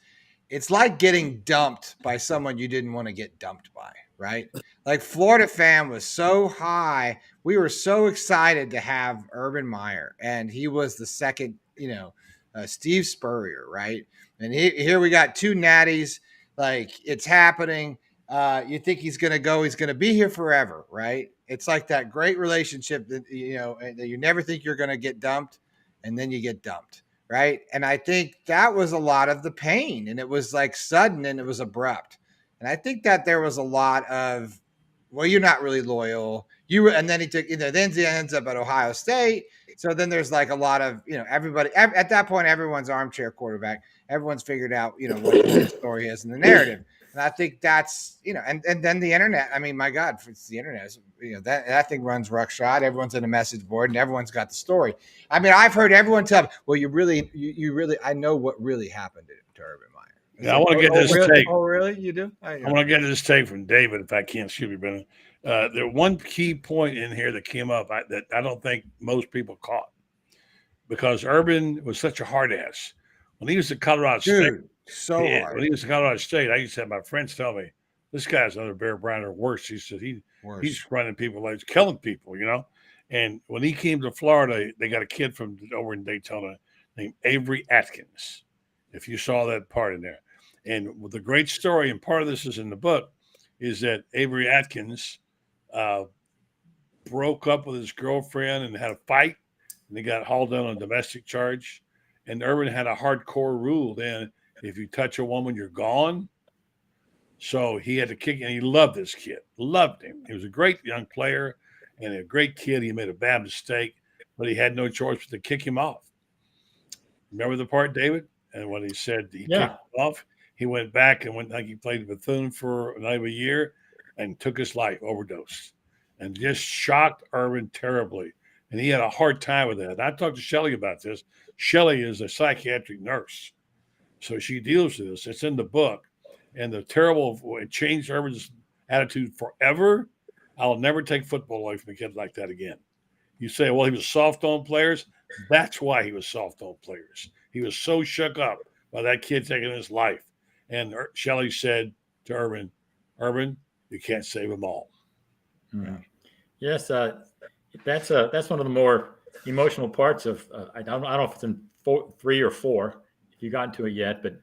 it's like getting dumped by someone you didn't want to get dumped by, right? Like Florida fan was so high, we were so excited to have Urban Meyer, and he was the second, Steve Spurrier, right? And here we got 2 natties, like it's happening. You think he's going to go, he's going to be here forever, right? It's like that great relationship that, that you never think you're going to get dumped, and then you get dumped, right? And I think that was a lot of the pain, and it was like sudden and it was abrupt. And I think that there was a lot of, well, you're not really loyal. And then he took, then he ends up at Ohio State. So then there's like a lot of, everybody at that point, everyone's armchair quarterback. Everyone's figured out, what the story is in the narrative. And I think that's, and then the internet. I mean, my God, it's the internet. That thing runs roughshod. Everyone's in a message board and everyone's got the story. I mean, I've heard everyone tell me, well, you really, I know what really happened to Urban Meyer. Yeah, I want to get this take. Oh, really? You do? I want to get this take from David, if I can. Excuse me, Brennan. There one key point in here that came up that I don't think most people caught, because Urban was such a hard ass when he was at Colorado State. So hard. When he was at Colorado State, I used to have my friends tell me, "This guy's another Bear Bryant or worse." He said he's running people like killing people, And when he came to Florida, they got a kid from over in Daytona named Avery Atkins. If you saw that part in there. And the great story, and part of this is in the book, is that Avery Atkins broke up with his girlfriend and had a fight, and they got hauled down on a domestic charge. And Urban had a hardcore rule then: if you touch a woman, you're gone. So he had to kick, and he loved this kid, loved him. He was a great young player and a great kid. He made a bad mistake, but he had no choice but to kick him off. Remember the part, David? And when he said he kicked him off, he went back and went like he played Bethune for another year and took his life, overdosed, and just shocked Urban terribly. And he had a hard time with that. And I talked to Shelley about this. Shelley is a psychiatric nurse, so she deals with this. It's in the book. and the terrible it changed Urban's attitude forever. I'll never take football away from a kid like that again. You say, well, he was soft on players. That's why he was soft on players. He was so shook up by that kid taking his life. And Shelley said to Urban, you can't save them all. Mm. Yes, that's one of the more emotional parts of. I don't know if it's in 3 or 4. If you got into it yet, but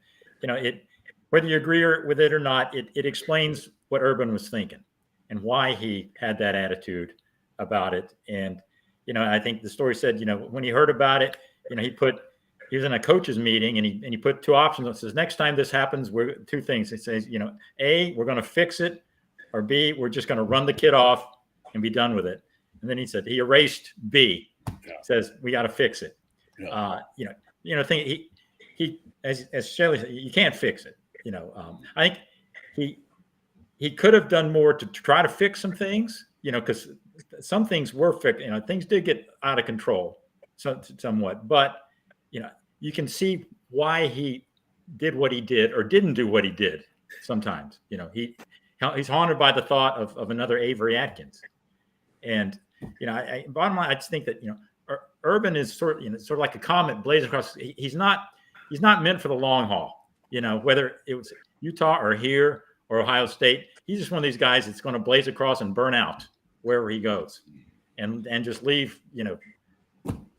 whether you agree with it or not, it explains what Urban was thinking and why he had that attitude about it. And I think the story said, when he heard about it, he was in a coach's meeting and he put 2 options. It says, next time this happens, we're 2 things. It says, A, we're going to fix it, or B, we're just going to run the kid off and be done with it. And then he said he erased B. Yeah. Says we got to fix it. Yeah. He as Shelley said, you can't fix it. I think he could have done more to try to fix some things. Because some things were fixed. Things did get out of control, somewhat. But you can see why he did what he did or didn't do what he did. Sometimes, he's haunted by the thought of another Avery Atkins. And bottom line, I just think that Urban is sort of like a comet blazing across. He's not meant for the long haul. Whether it was Utah or here or Ohio State, he's just one of these guys that's going to blaze across and burn out wherever he goes, and just leave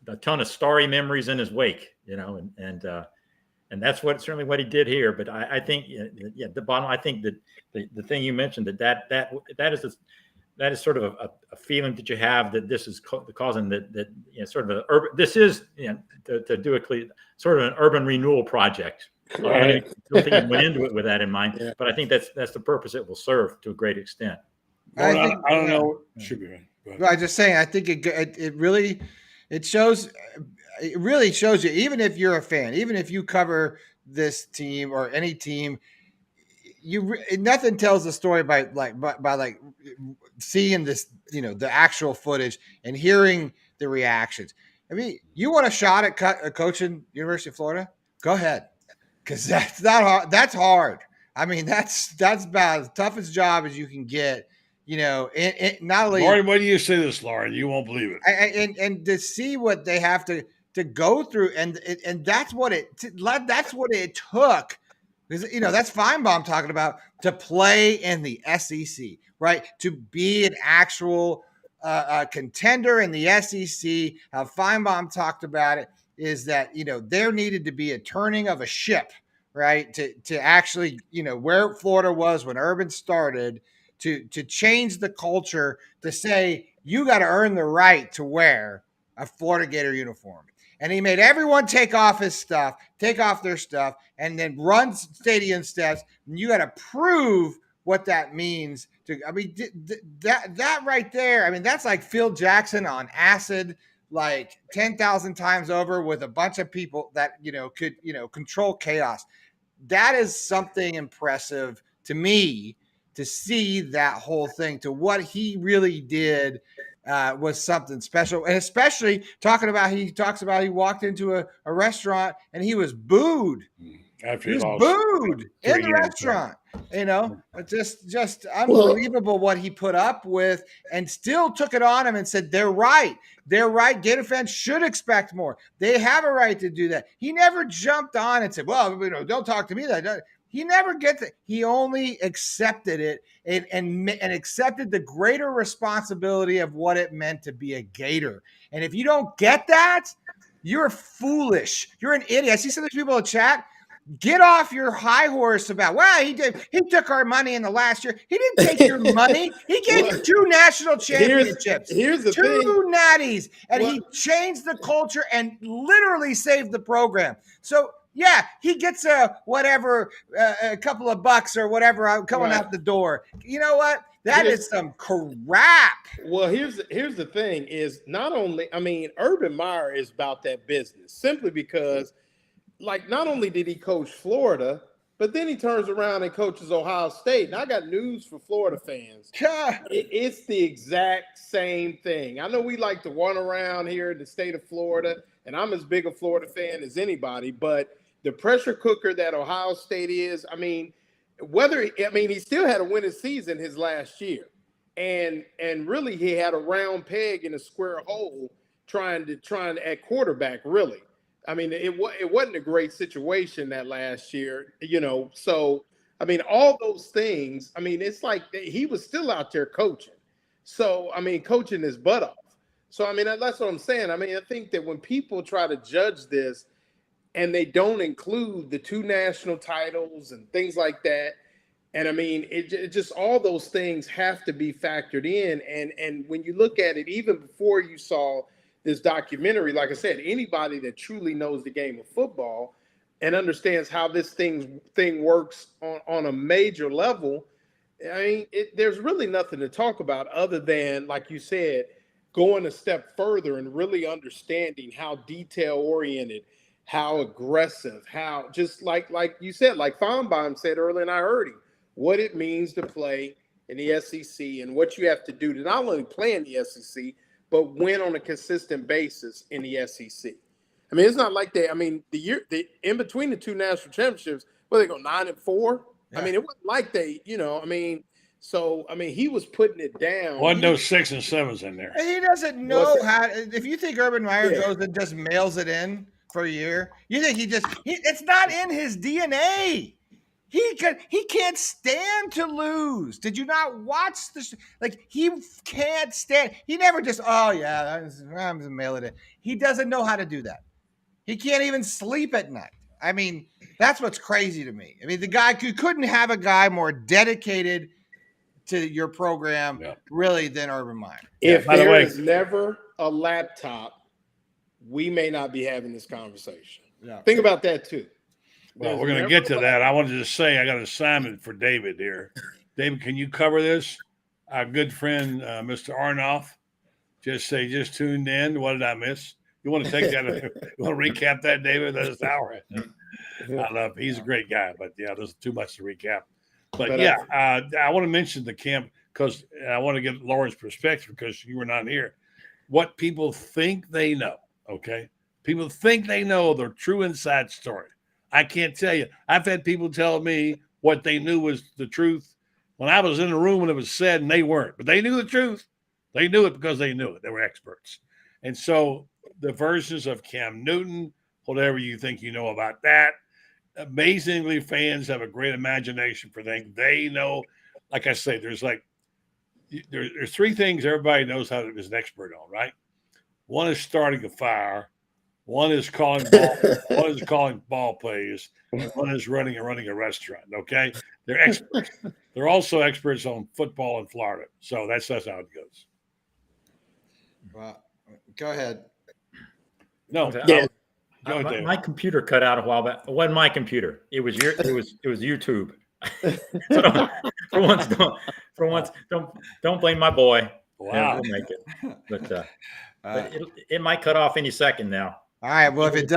a ton of starry memories in his wake. And that's certainly what he did here. But I think the bottom. I think that the thing you mentioned that is sort of a feeling that you have that this is causing that sort of urban. This is to do a sort of an urban renewal project. Right. I don't think he went into it with that in mind, but I think that's the purpose it will serve to a great extent. I don't know. Should be right. I'm just saying. I think it really shows you. Even if you're a fan, even if you cover this team or any team, nothing tells the story by seeing this, the actual footage and hearing the reactions. I mean, you want a shot at coaching University of Florida? Go ahead, because that's not hard. That's hard. I mean, that's about as tough as job as you can get. Not only Lauren, why do you say this, Lauren? You won't believe it. And to see what they have to go through, and that's what it took. Because that's Feinbaum talking about, to play in the SEC, right? To be an actual contender in the SEC. How Feinbaum talked about it is that there needed to be a turning of a ship, right? To actually where Florida was when Urban started, to change the culture, to say you got to earn the right to wear a Florida Gator uniform. And he made everyone take off their stuff, and then run stadium steps. And you got to prove what that means. That right there. I mean, that's like Phil Jackson on acid, like 10,000 times over, with a bunch of people that could control chaos. That is something impressive to me, to see that whole thing, to what he really did. Was something special, and especially he talks about he walked into a restaurant and he was booed. After he was booed in the restaurant. Just unbelievable what he put up with, and still took it on him and said, "They're right. They're right. Gator fans should expect more. They have a right to do that." He never jumped on and said, "Well, don't talk to me like that." He never gets it. He only accepted it and accepted the greater responsibility of what it meant to be a Gator. And if you don't get that, you're foolish. You're an idiot. I see some of these people in chat. Get off your high horse about, he took our money in the last year. He didn't take your money. He gave you 2 national championships. Here's the 2 thing. natties. And he changed the culture and literally saved the program. So, yeah, he gets a couple of bucks or whatever coming out the door. You know what? That is some crap. Well, here's the thing is, not only, Urban Meyer is about that business, simply because, not only did he coach Florida, but then he turns around and coaches Ohio State. And I got news for Florida fans. It's the exact same thing. I know we like to run around here in the state of Florida, and I'm as big a Florida fan as anybody, but the pressure cooker that Ohio State is, he still had a winning season his last year, and really he had a round peg in a square hole trying at quarterback. Really, I mean, it wasn't a great situation that last year, So I mean, all those things. I mean, it's like he was still out there coaching. So I mean, coaching his butt off. So I mean, that's what I'm saying. I mean, I think that when people try to judge this, and they don't include the 2 national titles and things like that. And I mean, it just all those things have to be factored in. And when you look at it, even before you saw this documentary, like I said, anybody that truly knows the game of football and understands how this thing works on a major level, I mean, there's really nothing to talk about other than, like you said, going a step further and really understanding how detail-oriented, how aggressive, how just like you said, like Feinbaum said earlier, and I heard him, what it means to play in the SEC and what you have to do to not only play in the SEC, but win on a consistent basis in the SEC. I mean, it's not like in between the 2 national championships, where they go 9-4. Yeah. I mean, it wasn't like so, I mean, he was putting it down. Wasn't no 6 and 7s in there. And he doesn't know how. If you think Urban Meyer goes and just mails it in for a year, you think it's not in his DNA. He can't stand to lose. Did you not watch this? Like, he can't stand. He never just, I'm gonna mail it in. He doesn't know how to do that. He can't even sleep at night. I mean, that's what's crazy to me. I mean, the guy, you couldn't have a guy more dedicated to your program, really, than Urban Meyer. If there is never a laptop, we may not be having this conversation. Yeah. Think about that too. Well, we're going to get to that. I wanted to say I got an assignment for David here. David, can you cover this? Our good friend, Mr. Arnoff, just tuned in. What did I miss? You want to take that? You want to recap that, David? That's hour. I love. He's a great guy, but there's too much to recap. But I want to mention the camp because I want to get Lauren's perspective because you were not here. What people think they know, okay? People think they know the true inside story. I can't tell you. I've had people tell me what they knew was the truth when I was in the room when it was said and they weren't. But they knew the truth. They knew it because they knew it. They were experts. And so the versions of Cam Newton, whatever you think you know about that, amazingly, fans have a great imagination for things. They know, like I say, there's 3 things everybody knows how is an expert on, right? One is starting a fire, one is calling ball plays, and one is running a restaurant. Okay, they're experts. They're also experts on football in Florida. So that's how it goes. Well, go ahead. No, yeah. My computer cut out a while back. It wasn't my computer. It was YouTube. So for once, don't blame my boy. Wow. We'll make it. But it might cut off any second now. All right. Well, if it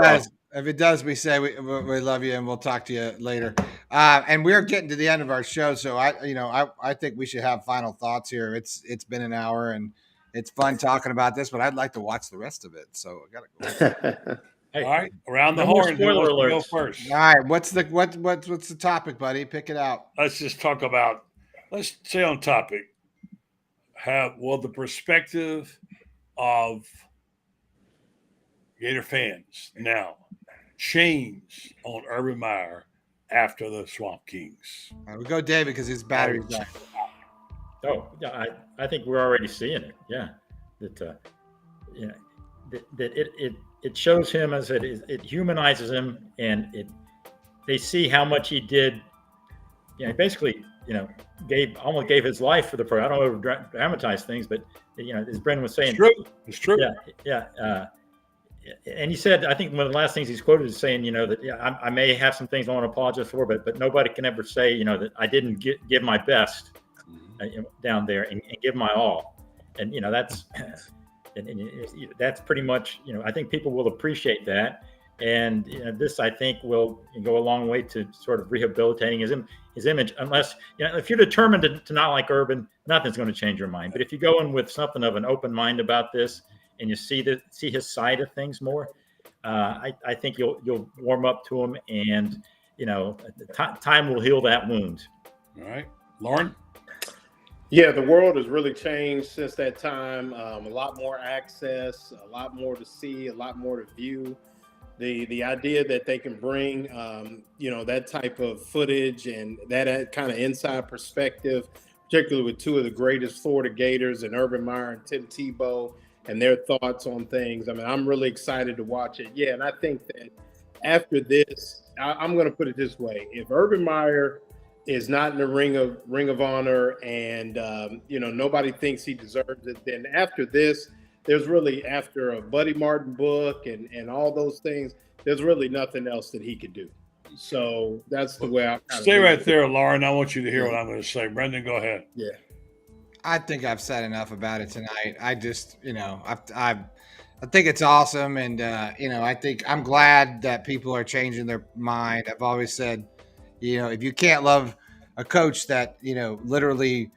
does, we say we love you and we'll talk to you later. And we're getting to the end of our show, so I think we should have final thoughts here. It's been an hour and it's fun talking about this, but I'd like to watch the rest of it. So I gotta go. Hey, all right, around the horn. Spoiler alert. Go first. All right, what's the topic, buddy? Pick it out. Let's just talk about. Let's stay on topic. Will the perspective of Gator fans now change on Urban Meyer after the Swamp Kings? All right, we go, David, because his battery's down. Oh, yeah, I think we're already seeing it. Yeah, that it shows him as it humanizes him, and they see how much he did. Basically, almost gave his life for the program. I don't know dramatize things, but as Brendan was saying, it's true. Yeah. And he said, I think one of the last things he's quoted is saying, that I may have some things I want to apologize for, but nobody can ever say, that I didn't give my best down there and give my all. And that's. And that's pretty much, I think people will appreciate that. And this, I think, will go a long way to sort of rehabilitating his image. Unless, if you're determined to not like Urban, nothing's going to change your mind. But if you go in with something of an open mind about this and you see his side of things more, I think you'll warm up to him. And time will heal that wound. All right, Lauren. Yeah, the world has really changed since that time. A lot more access, a lot more to see, a lot more to view. The idea that they can bring, that type of footage and that kind of inside perspective, particularly with two of the greatest Florida Gators and Urban Meyer and Tim Tebow and their thoughts on things. I mean, I'm really excited to watch it. Yeah, and I think that after this, I'm going to put it this way. If Urban Meyer is not in the ring of honor and, nobody thinks he deserves it, then after this, there's really, after a Buddy Martin book and all those things, there's really nothing else that he could do. So that's the way I stay right there, Lauren. I want you to hear what I'm going to say. Brendan, go ahead. Yeah. I think I've said enough about it tonight. I just, I think it's awesome. And, I think I'm glad that people are changing their mind. I've always said, if you can't love a coach that, literally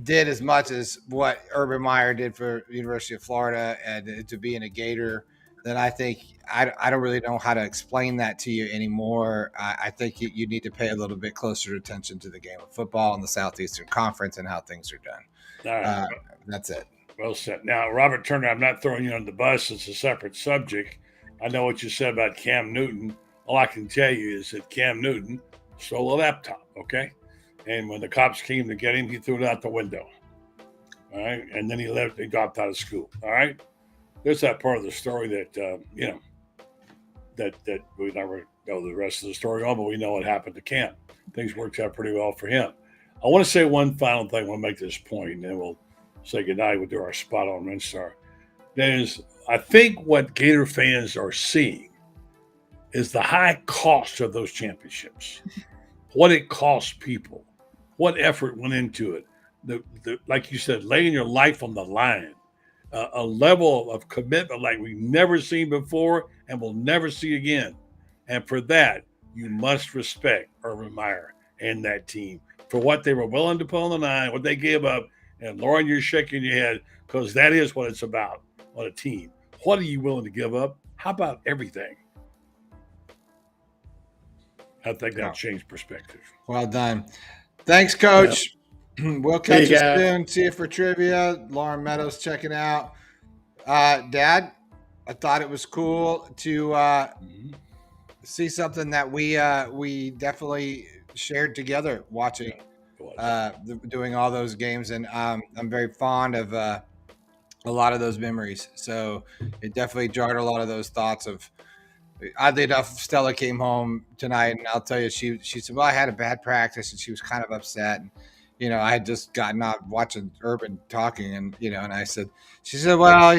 did as much as what Urban Meyer did for the University of Florida and to being a Gator, then I think I don't really know how to explain that to you anymore. I think you need to pay a little bit closer attention to the game of football in the Southeastern Conference and how things are done. All right. That's it. Well said. Now, Robert Turner, I'm not throwing you on the bus. It's a separate subject. I know what you said about Cam Newton. All I can tell you is that Cam Newton stole a laptop, okay? And when the cops came to get him, he threw it out the window. All right. And then he dropped out of school. All right. There's that part of the story that, that we never know the rest of the story on, but we know what happened to Cam. Things worked out pretty well for him. I want to say one final thing. We'll make this point, and then we'll say goodnight. We'll do our spot on Rinstar. That is, I think what Gator fans are seeing is the high cost of those championships, what it costs people, what effort went into it. Like you said, laying your life on the line, a level of commitment like we've never seen before and will never see again. And for that, you must respect Urban Meyer and that team for what they were willing to put on the line, what they gave up. And Lauren, you're shaking your head because that is what it's about on a team. What are you willing to give up? How about everything? I think that'll change perspective. Well done. Thanks, Coach. Yeah. We'll catch you soon. See you for trivia. Lauren Meadows checking out. Dad, I thought it was cool to see something that we definitely shared together watching, doing all those games. And I'm very fond of a lot of those memories. So it definitely jarred a lot of those thoughts of, oddly enough, Stella came home tonight, and I'll tell you, she said, well, I had a bad practice, and she was kind of upset. And, I had just gotten out watching Urban talking, and, and she said, well, I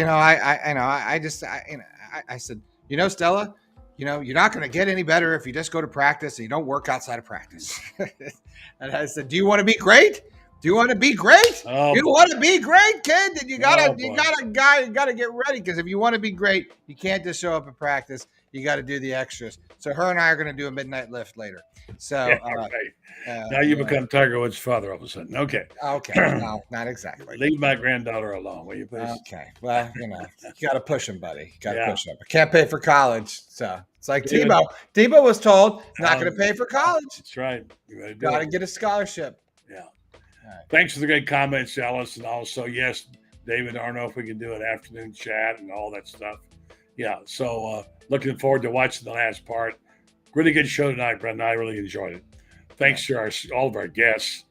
said, Stella, you're not going to get any better if you just go to practice and you don't work outside of practice. And I said, do you want to be great? Do you want to be great? Oh, you want to be great, kid? Then you gotta get ready, because if you want to be great, you can't just show up at practice. You got to do the extras. So her and I are going to do a midnight lift later. So now you become Tiger Woods' father all of a sudden. Okay. No, not exactly. Leave my granddaughter alone, will you please? Okay. Well, you got to push him, buddy. Got to push him. I can't pay for college, so it's like Tebow. Tebow was told not going to pay for college. That's right. You got to get a scholarship. Yeah. Right. Thanks for the great comments, Alice, and also yes, David. I don't know if we can do an afternoon chat and all that stuff. Yeah. So looking forward to watching the last part. Really good show tonight, Brendan. I really enjoyed it. Thanks to all of our guests.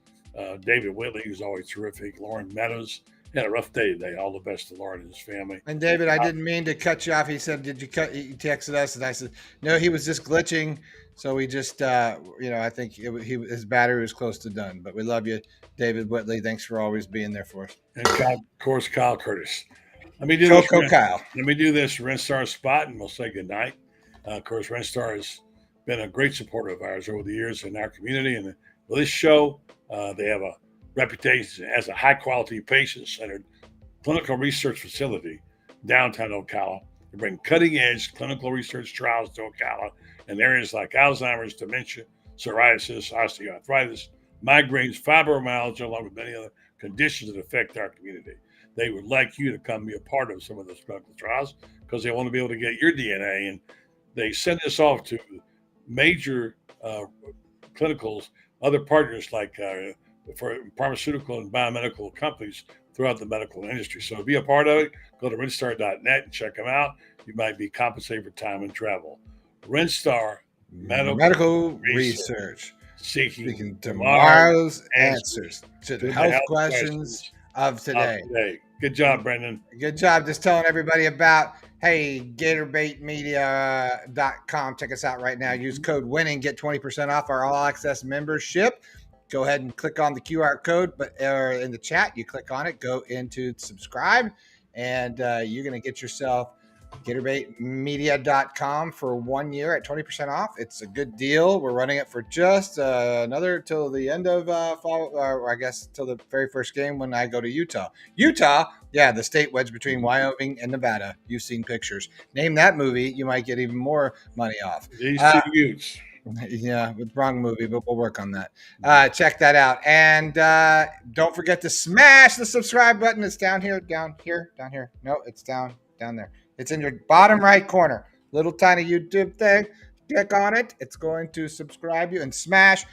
David Whitley, who's always terrific. Lauren Meadows. Had a rough day today. All the best to Lauren and his family. And David, I didn't mean to cut you off. He said, "Did you cut?" He texted us, and I said, "No, he was just glitching." So we just, I think his battery was close to done. But we love you, David Whitley. Thanks for always being there for us. And of course, Kyle Curtis. Let me do Kyle. Let me do this Rinstar spot, and we'll say goodnight. Of course, Rinstar has been a great supporter of ours over the years in our community. And with this show, they have a reputation as a high-quality, patient-centered clinical research facility downtown Ocala. They bring cutting-edge clinical research trials to Ocala in areas like Alzheimer's, dementia, psoriasis, osteoarthritis, migraines, fibromyalgia, along with many other conditions that affect our community. They would like you to come be a part of some of those clinical trials because they want to be able to get your DNA. And they send this off to major clinicals, other partners like for pharmaceutical and biomedical companies throughout the medical industry. So to be a part of it, go to RenStar.net and check them out. You might be compensated for time and travel. RenStar Medical Research. Seeking tomorrow's answers to the health questions of today. Good job, Brendan. Good job. Just telling everybody about, hey, GatorBaitMedia.com. Check us out right now. Use code WINNING. Get 20% off our all access membership. Go ahead and click on the QR code, but in the chat, you click on it, go into subscribe, and you're going to get yourself GatorBaitMedia.com for 1 year at 20% off. It's a good deal. We're running it for just another till the end of fall, or I guess till the very first game when I go to Utah. Yeah, the state wedged between Wyoming and Nevada. You've seen pictures. Name that movie, you might get even more money off. These two Utes. Yeah, with wrong movie, but we'll work on that. Check that out. And don't forget to smash the subscribe button. It's down here. No, it's down there. It's in your bottom right corner. Little tiny YouTube thing. Click on it. It's going to subscribe you and smash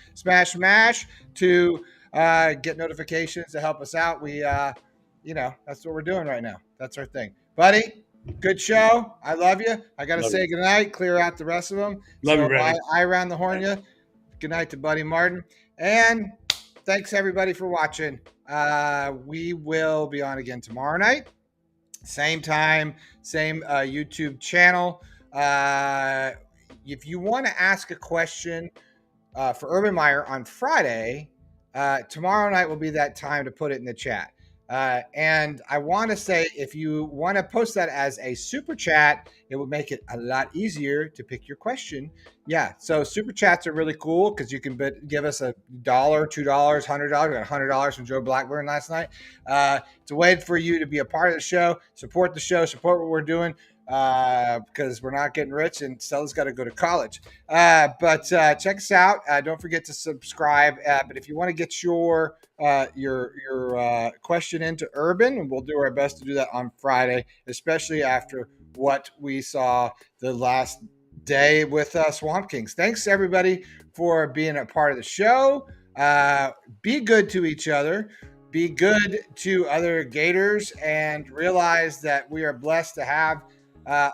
to get notifications to help us out. We, that's what we're doing right now. That's our thing. Buddy, good show. I love you. I got to say goodnight. Clear out the rest of them. Love you, Brandon. I around the horn you. Good night to Buddy Martin. And thanks, everybody, for watching. We will be on again tomorrow night. Same time, same YouTube channel. If you want to ask a question for Urban Meyer on Friday, tomorrow night will be that time to put it in the chat. And I want to say, if you want to post that as a super chat, it would make it a lot easier to pick your question. Yeah, so super chats are really cool because you can give us $1, $2, $100. We got $100 from Joe Blackburn last night. It's a way for you to be a part of the show, support what we're doing, because we're not getting rich and Stella's got to go to college. But check us out. Don't forget to subscribe. But if you want to get your question into Urban, and we'll do our best to do that on Friday, especially after what we saw the last day with Swamp Kings. Thanks everybody for being a part of the show. Be good to each other. Be good to other Gators, and realize that we are blessed to have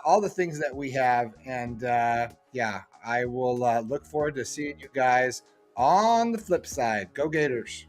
all the things that we have. And I will look forward to seeing you guys on the flip side. Go Gators.